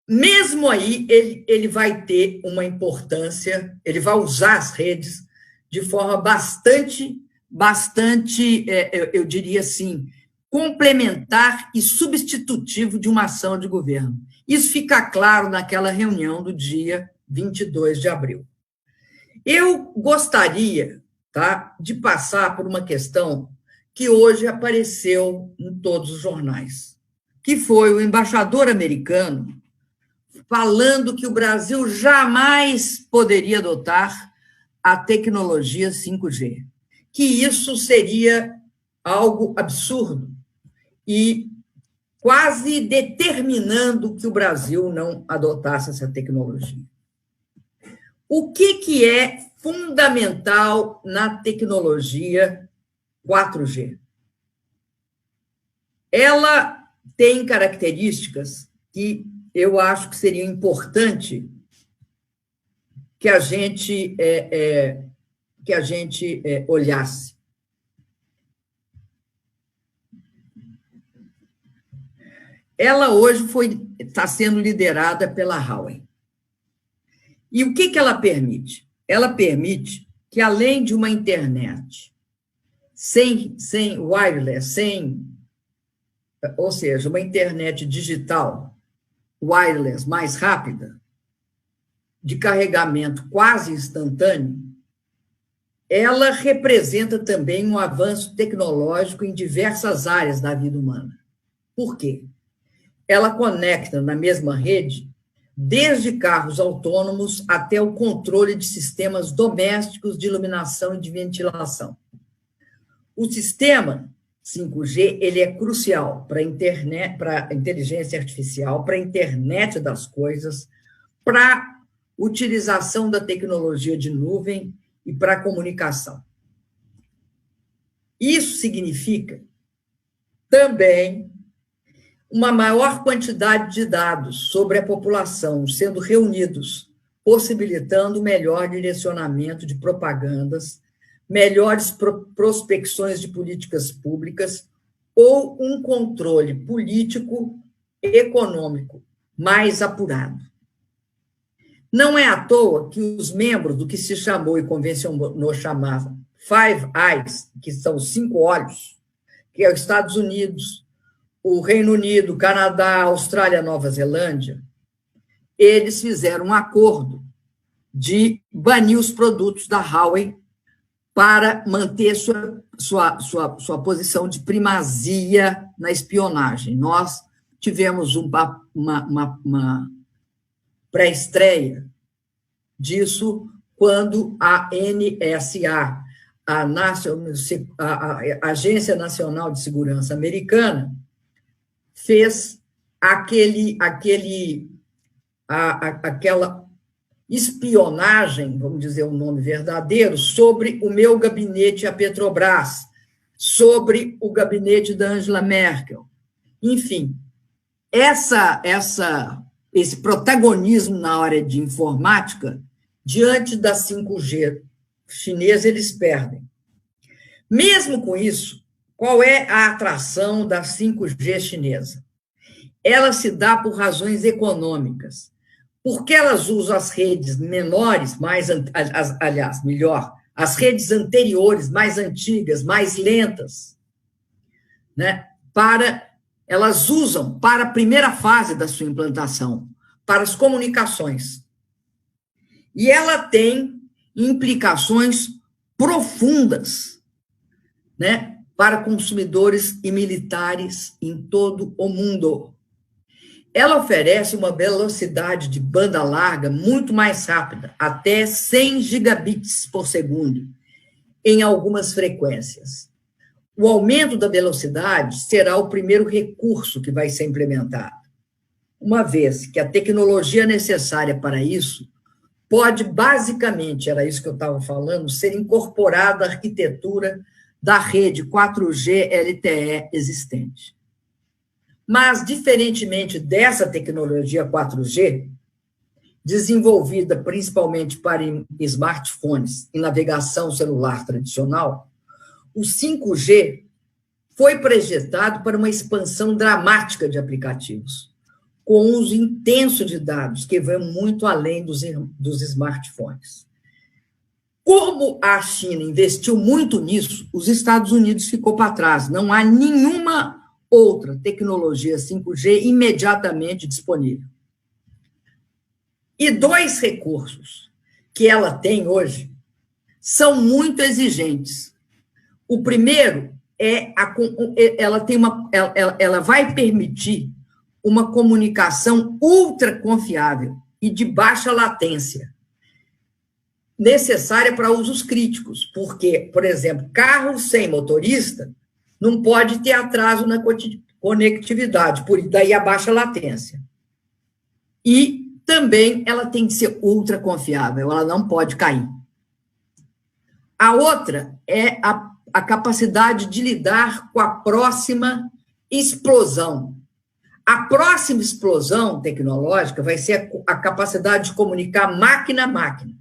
mesmo aí, ele vai ter uma importância, ele vai usar as redes de forma bastante, eu diria assim, complementar e substitutivo de uma ação de governo. Isso fica claro naquela reunião do dia 22 de abril. Eu gostaria, de passar por uma questão que hoje apareceu em todos os jornais, que foi o embaixador americano falando que o Brasil jamais poderia adotar a tecnologia 5G, que isso seria algo absurdo e quase determinando que o Brasil não adotasse essa tecnologia. O que é fundamental na tecnologia 4G? Ela tem características que eu acho que seria importante que a gente olhasse. Ela hoje está sendo liderada pela Huawei. E o que ela permite? Ela permite que, além de uma internet sem wireless, ou seja, uma internet digital wireless mais rápida, de carregamento quase instantâneo, ela representa também um avanço tecnológico em diversas áreas da vida humana. Por quê? Ela conecta na mesma rede desde carros autônomos até o controle de sistemas domésticos de iluminação e de ventilação. O sistema 5G ele é crucial para a internet, para a inteligência artificial, para a internet das coisas, para a utilização da tecnologia de nuvem e para a comunicação. Isso significa também uma maior quantidade de dados sobre a população sendo reunidos, possibilitando melhor direcionamento de propagandas, melhores prospecções de políticas públicas ou um controle político econômico mais apurado. Não é à toa que os membros do que se chamou e convencionou chamar Five Eyes, que são 5 olhos, que é os Estados Unidos, o Reino Unido, Canadá, Austrália, Nova Zelândia, eles fizeram um acordo de banir os produtos da Huawei para manter sua posição de primazia na espionagem. Nós tivemos uma pré-estreia disso quando a NSA, a Agência Nacional de Segurança Americana, fez aquela espionagem, vamos dizer o nome verdadeiro, sobre o meu gabinete, a Petrobras, sobre o gabinete da Angela Merkel. Enfim, esse protagonismo na área de informática, diante da 5G chinesa, eles perdem. Mesmo com isso, qual é a atração da 5G chinesa? Ela se dá por razões econômicas, porque elas usam as redes menores, as redes anteriores, mais antigas, mais lentas, né? Elas usam para a primeira fase da sua implantação, para as comunicações. E ela tem implicações profundas, né, para consumidores e militares em todo o mundo. Ela oferece uma velocidade de banda larga muito mais rápida, até 100 gigabits por segundo, em algumas frequências. O aumento da velocidade será o primeiro recurso que vai ser implementado, uma vez que a tecnologia necessária para isso pode, basicamente, era isso que eu estava falando, ser incorporada à arquitetura da rede 4G LTE existente. Mas, diferentemente dessa tecnologia 4G, desenvolvida principalmente para smartphones e navegação celular tradicional, o 5G foi projetado para uma expansão dramática de aplicativos, com uso intenso de dados, que vão muito além dos smartphones. Como a China investiu muito nisso, os Estados Unidos ficou para trás. Não há nenhuma outra tecnologia 5G imediatamente disponível. E 2 recursos que ela tem hoje são muito exigentes. O primeiro ela vai permitir uma comunicação ultra confiável e de baixa latência, necessária para usos críticos, porque, por exemplo, carro sem motorista não pode ter atraso na conectividade, por daí a baixa latência. E também ela tem que ser ultra confiável, ela não pode cair. A outra é a capacidade de lidar com a próxima explosão. A próxima explosão tecnológica vai ser a capacidade de comunicar máquina a máquina,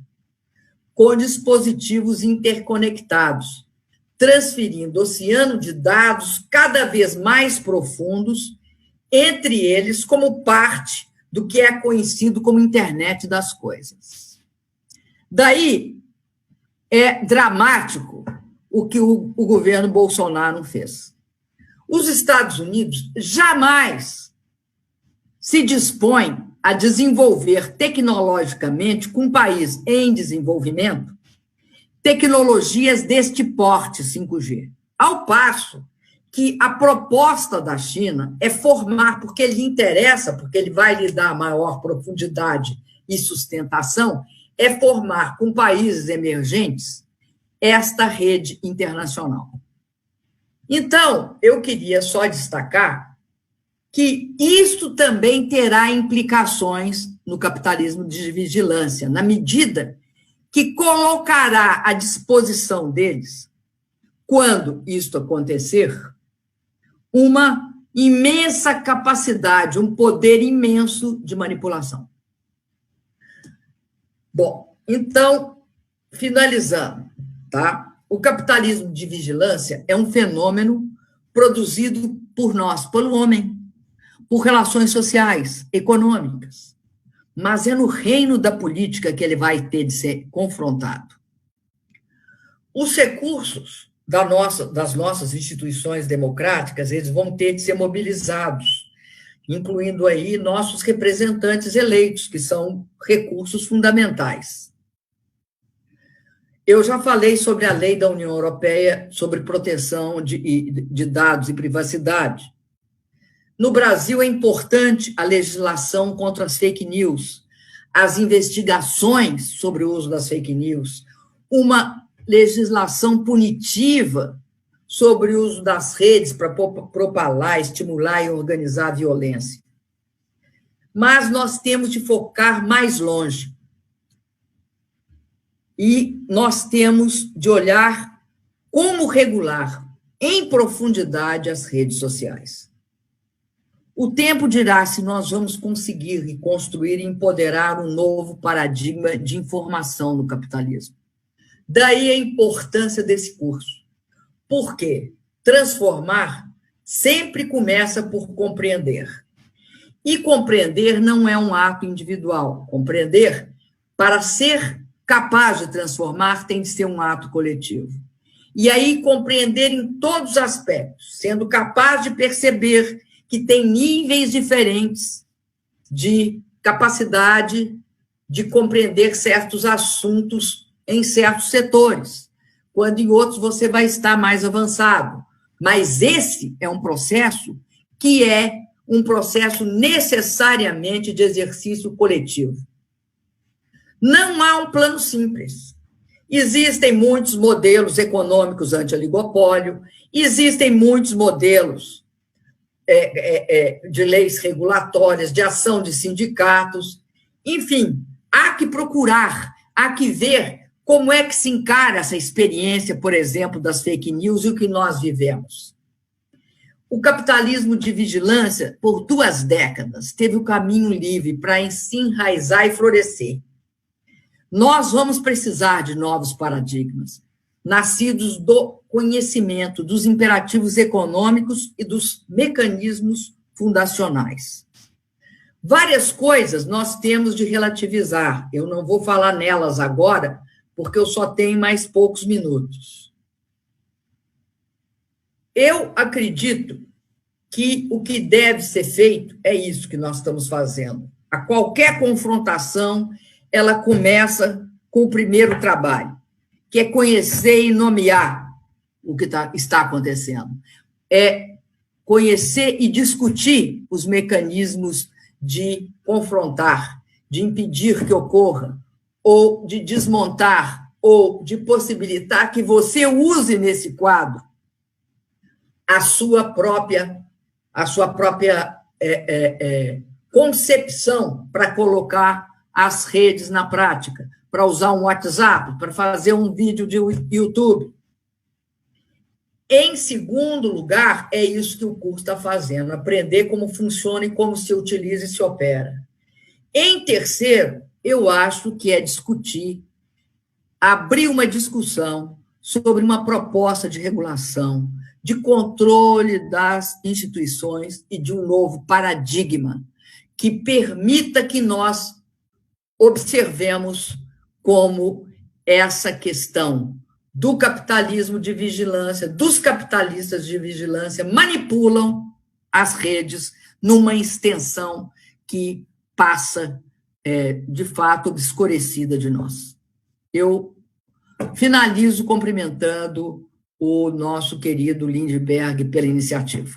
com dispositivos interconectados, transferindo oceano de dados cada vez mais profundos, entre eles como parte do que é conhecido como internet das coisas. Daí é dramático o que o governo Bolsonaro fez. Os Estados Unidos jamais se dispõem a desenvolver tecnologicamente, com um país em desenvolvimento, tecnologias deste porte 5G. Ao passo que a proposta da China é formar, porque lhe interessa, porque ele vai lhe dar maior profundidade e sustentação, é formar com países emergentes esta rede internacional. Então, eu queria só destacar que isto também terá implicações no capitalismo de vigilância, na medida que colocará à disposição deles, quando isto acontecer, uma imensa capacidade, um poder imenso de manipulação. Bom, então, finalizando, tá? O capitalismo de vigilância é um fenômeno produzido por nós, pelo homem, por relações sociais, econômicas, mas é no reino da política que ele vai ter de ser confrontado. Os recursos das nossas instituições democráticas, eles vão ter de ser mobilizados, incluindo aí nossos representantes eleitos, que são recursos fundamentais. Eu já falei sobre a lei da União Europeia sobre proteção de dados e privacidade. No Brasil, é importante a legislação contra as fake news, as investigações sobre o uso das fake news, uma legislação punitiva sobre o uso das redes para propalar, estimular e organizar a violência. Mas nós temos de focar mais longe. E nós temos de olhar como regular em profundidade as redes sociais. O tempo dirá se nós vamos conseguir construir e empoderar um novo paradigma de informação no capitalismo. Daí a importância desse curso. Por quê? Transformar sempre começa por compreender. E compreender não é um ato individual. Compreender, para ser capaz de transformar, tem de ser um ato coletivo. E aí compreender em todos os aspectos, sendo capaz de perceber que tem níveis diferentes de capacidade de compreender certos assuntos em certos setores, quando em outros você vai estar mais avançado. Mas esse é um processo que é um processo necessariamente de exercício coletivo. Não há um plano simples. Existem muitos modelos econômicos anti-oligopólio, existem muitos modelos de leis regulatórias, de ação de sindicatos, enfim, há que procurar, há que ver como é que se encara essa experiência, por exemplo, das fake news e o que nós vivemos. O capitalismo de vigilância, por 2 décadas, teve o caminho livre para se enraizar e florescer. Nós vamos precisar de novos paradigmas, nascidos do conhecimento dos imperativos econômicos e dos mecanismos fundacionais. Várias coisas nós temos de relativizar. Eu não vou falar nelas agora, porque eu só tenho mais poucos minutos. Eu acredito que o que deve ser feito é isso que nós estamos fazendo. A qualquer confrontação, ela começa com o primeiro trabalho, que é conhecer e nomear o que está acontecendo. É conhecer e discutir os mecanismos de confrontar, de impedir que ocorra, ou de desmontar, ou de possibilitar que você use nesse quadro a sua própria concepção para colocar as redes na prática, para usar um WhatsApp, para fazer um vídeo de YouTube. Em segundo lugar, é isso que o curso está fazendo, aprender como funciona e como se utiliza e se opera. Em terceiro, eu acho que é discutir, abrir uma discussão sobre uma proposta de regulação, de controle das instituições e de um novo paradigma que permita que nós observemos como essa questão do capitalismo de vigilância, dos capitalistas de vigilância, manipulam as redes numa extensão que passa, de fato, obscurecida de nós. Eu finalizo cumprimentando o nosso querido Lindbergh pela iniciativa.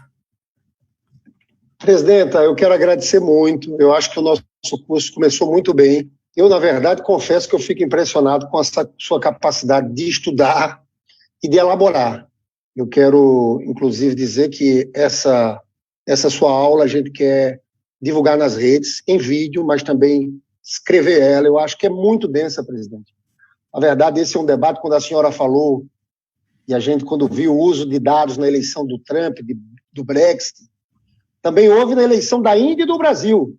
Presidenta, eu quero agradecer muito. Eu acho que o nosso curso começou muito bem. Eu, na verdade, confesso que eu fico impressionado com essa sua capacidade de estudar e de elaborar. Eu quero, inclusive, dizer que essa sua aula a gente quer divulgar nas redes, em vídeo, mas também escrever ela. Eu acho que é muito densa, presidente. Na verdade, esse é um debate, quando a senhora falou, e a gente, quando viu o uso de dados na eleição do Trump, do Brexit, também houve na eleição da Índia e do Brasil.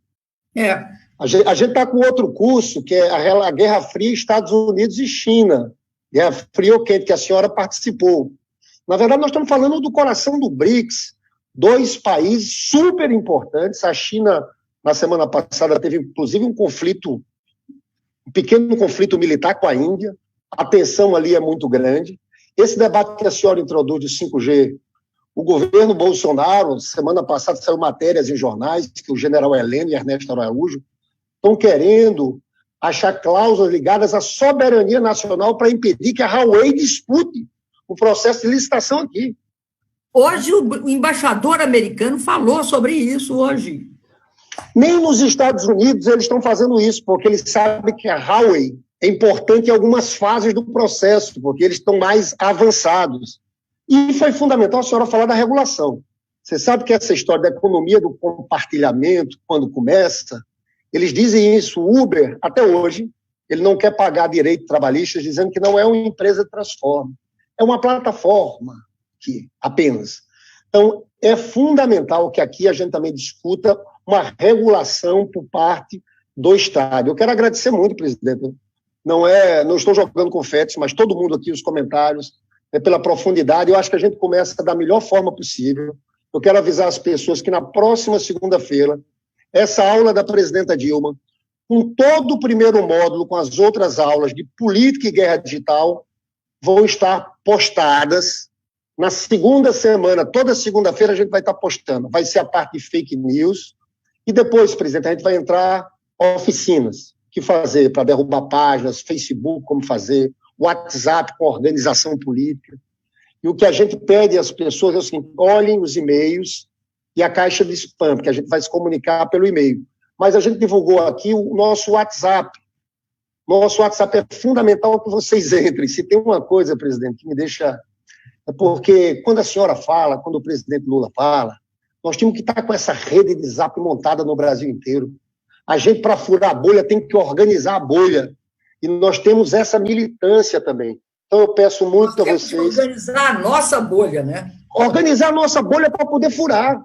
A gente está com outro curso, que é a Guerra Fria, Estados Unidos e China. Guerra Fria ou quente, que a senhora participou. Na verdade, nós estamos falando do coração do BRICS, 2 países super importantes. A China, na semana passada, teve, inclusive, um pequeno conflito militar com a Índia. A tensão ali é muito grande. Esse debate que a senhora introduz de 5G, o governo Bolsonaro, semana passada saiu matérias em jornais que o general Heleno e Ernesto Araújo estão querendo achar cláusulas ligadas à soberania nacional para impedir que a Huawei dispute o processo de licitação aqui. Hoje o embaixador americano falou sobre isso hoje. Nem nos Estados Unidos eles estão fazendo isso, porque eles sabem que a Huawei é importante em algumas fases do processo, porque eles estão mais avançados. E foi fundamental a senhora falar da regulação. Você sabe que essa história da economia do compartilhamento, quando começa, eles dizem isso, o Uber, até hoje, ele não quer pagar direitos trabalhistas, dizendo que não é uma empresa de transforme, é uma plataforma que apenas. Então, é fundamental que aqui a gente também discuta uma regulação por parte do Estado. Eu quero agradecer muito, presidente. Não estou jogando confetes, mas todo mundo aqui, os comentários, pela profundidade, eu acho que a gente começa da melhor forma possível. Eu quero avisar as pessoas que na próxima segunda-feira, essa aula da presidenta Dilma, com todo o primeiro módulo, com as outras aulas de política e guerra digital, vão estar postadas na segunda semana. Toda segunda-feira a gente vai estar postando. Vai ser a parte de fake news. E depois, presidente, a gente vai entrar oficinas. O que fazer para derrubar páginas, Facebook, como fazer, WhatsApp com organização política. E o que a gente pede às pessoas é o seguinte: olhem os e-mails e a caixa de spam, porque a gente vai se comunicar pelo e-mail. Mas a gente divulgou aqui o nosso WhatsApp. Nosso WhatsApp é fundamental que vocês entrem. Se tem uma coisa, presidente, que me deixa... É porque quando a senhora fala, quando o presidente Lula fala, nós temos que estar com essa rede de zap montada no Brasil inteiro. A gente, para furar a bolha, tem que organizar a bolha. E nós temos essa militância também. Então, eu peço muito a vocês... organizar a nossa bolha, né? Organizar a nossa bolha para poder furar.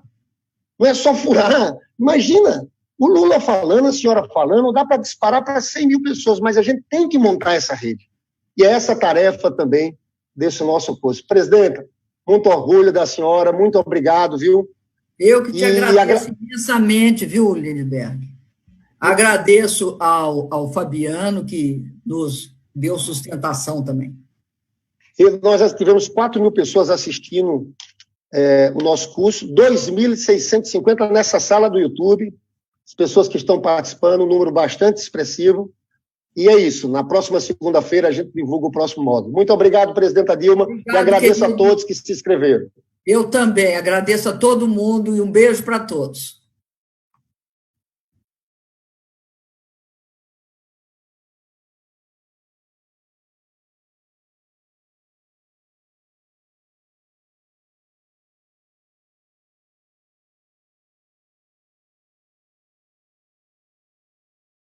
Não é só furar. Imagina, o Lula falando, a senhora falando, não dá para disparar para 100 mil pessoas, mas a gente tem que montar essa rede. E é essa tarefa também desse nosso curso. Presidenta, muito orgulho da senhora, muito obrigado, viu? Eu que te agradeço imensamente, viu, Lindbergh? Agradeço ao Fabiano, que nos deu sustentação também. Nós já tivemos 4 mil pessoas assistindo o nosso curso, 2.650 nessa sala do YouTube, as pessoas que estão participando, um número bastante expressivo. E é isso, na próxima segunda-feira a gente divulga o próximo módulo. Muito obrigado, presidenta Dilma, e agradeço a todos que se inscreveram. Eu também agradeço a todo mundo e um beijo para todos.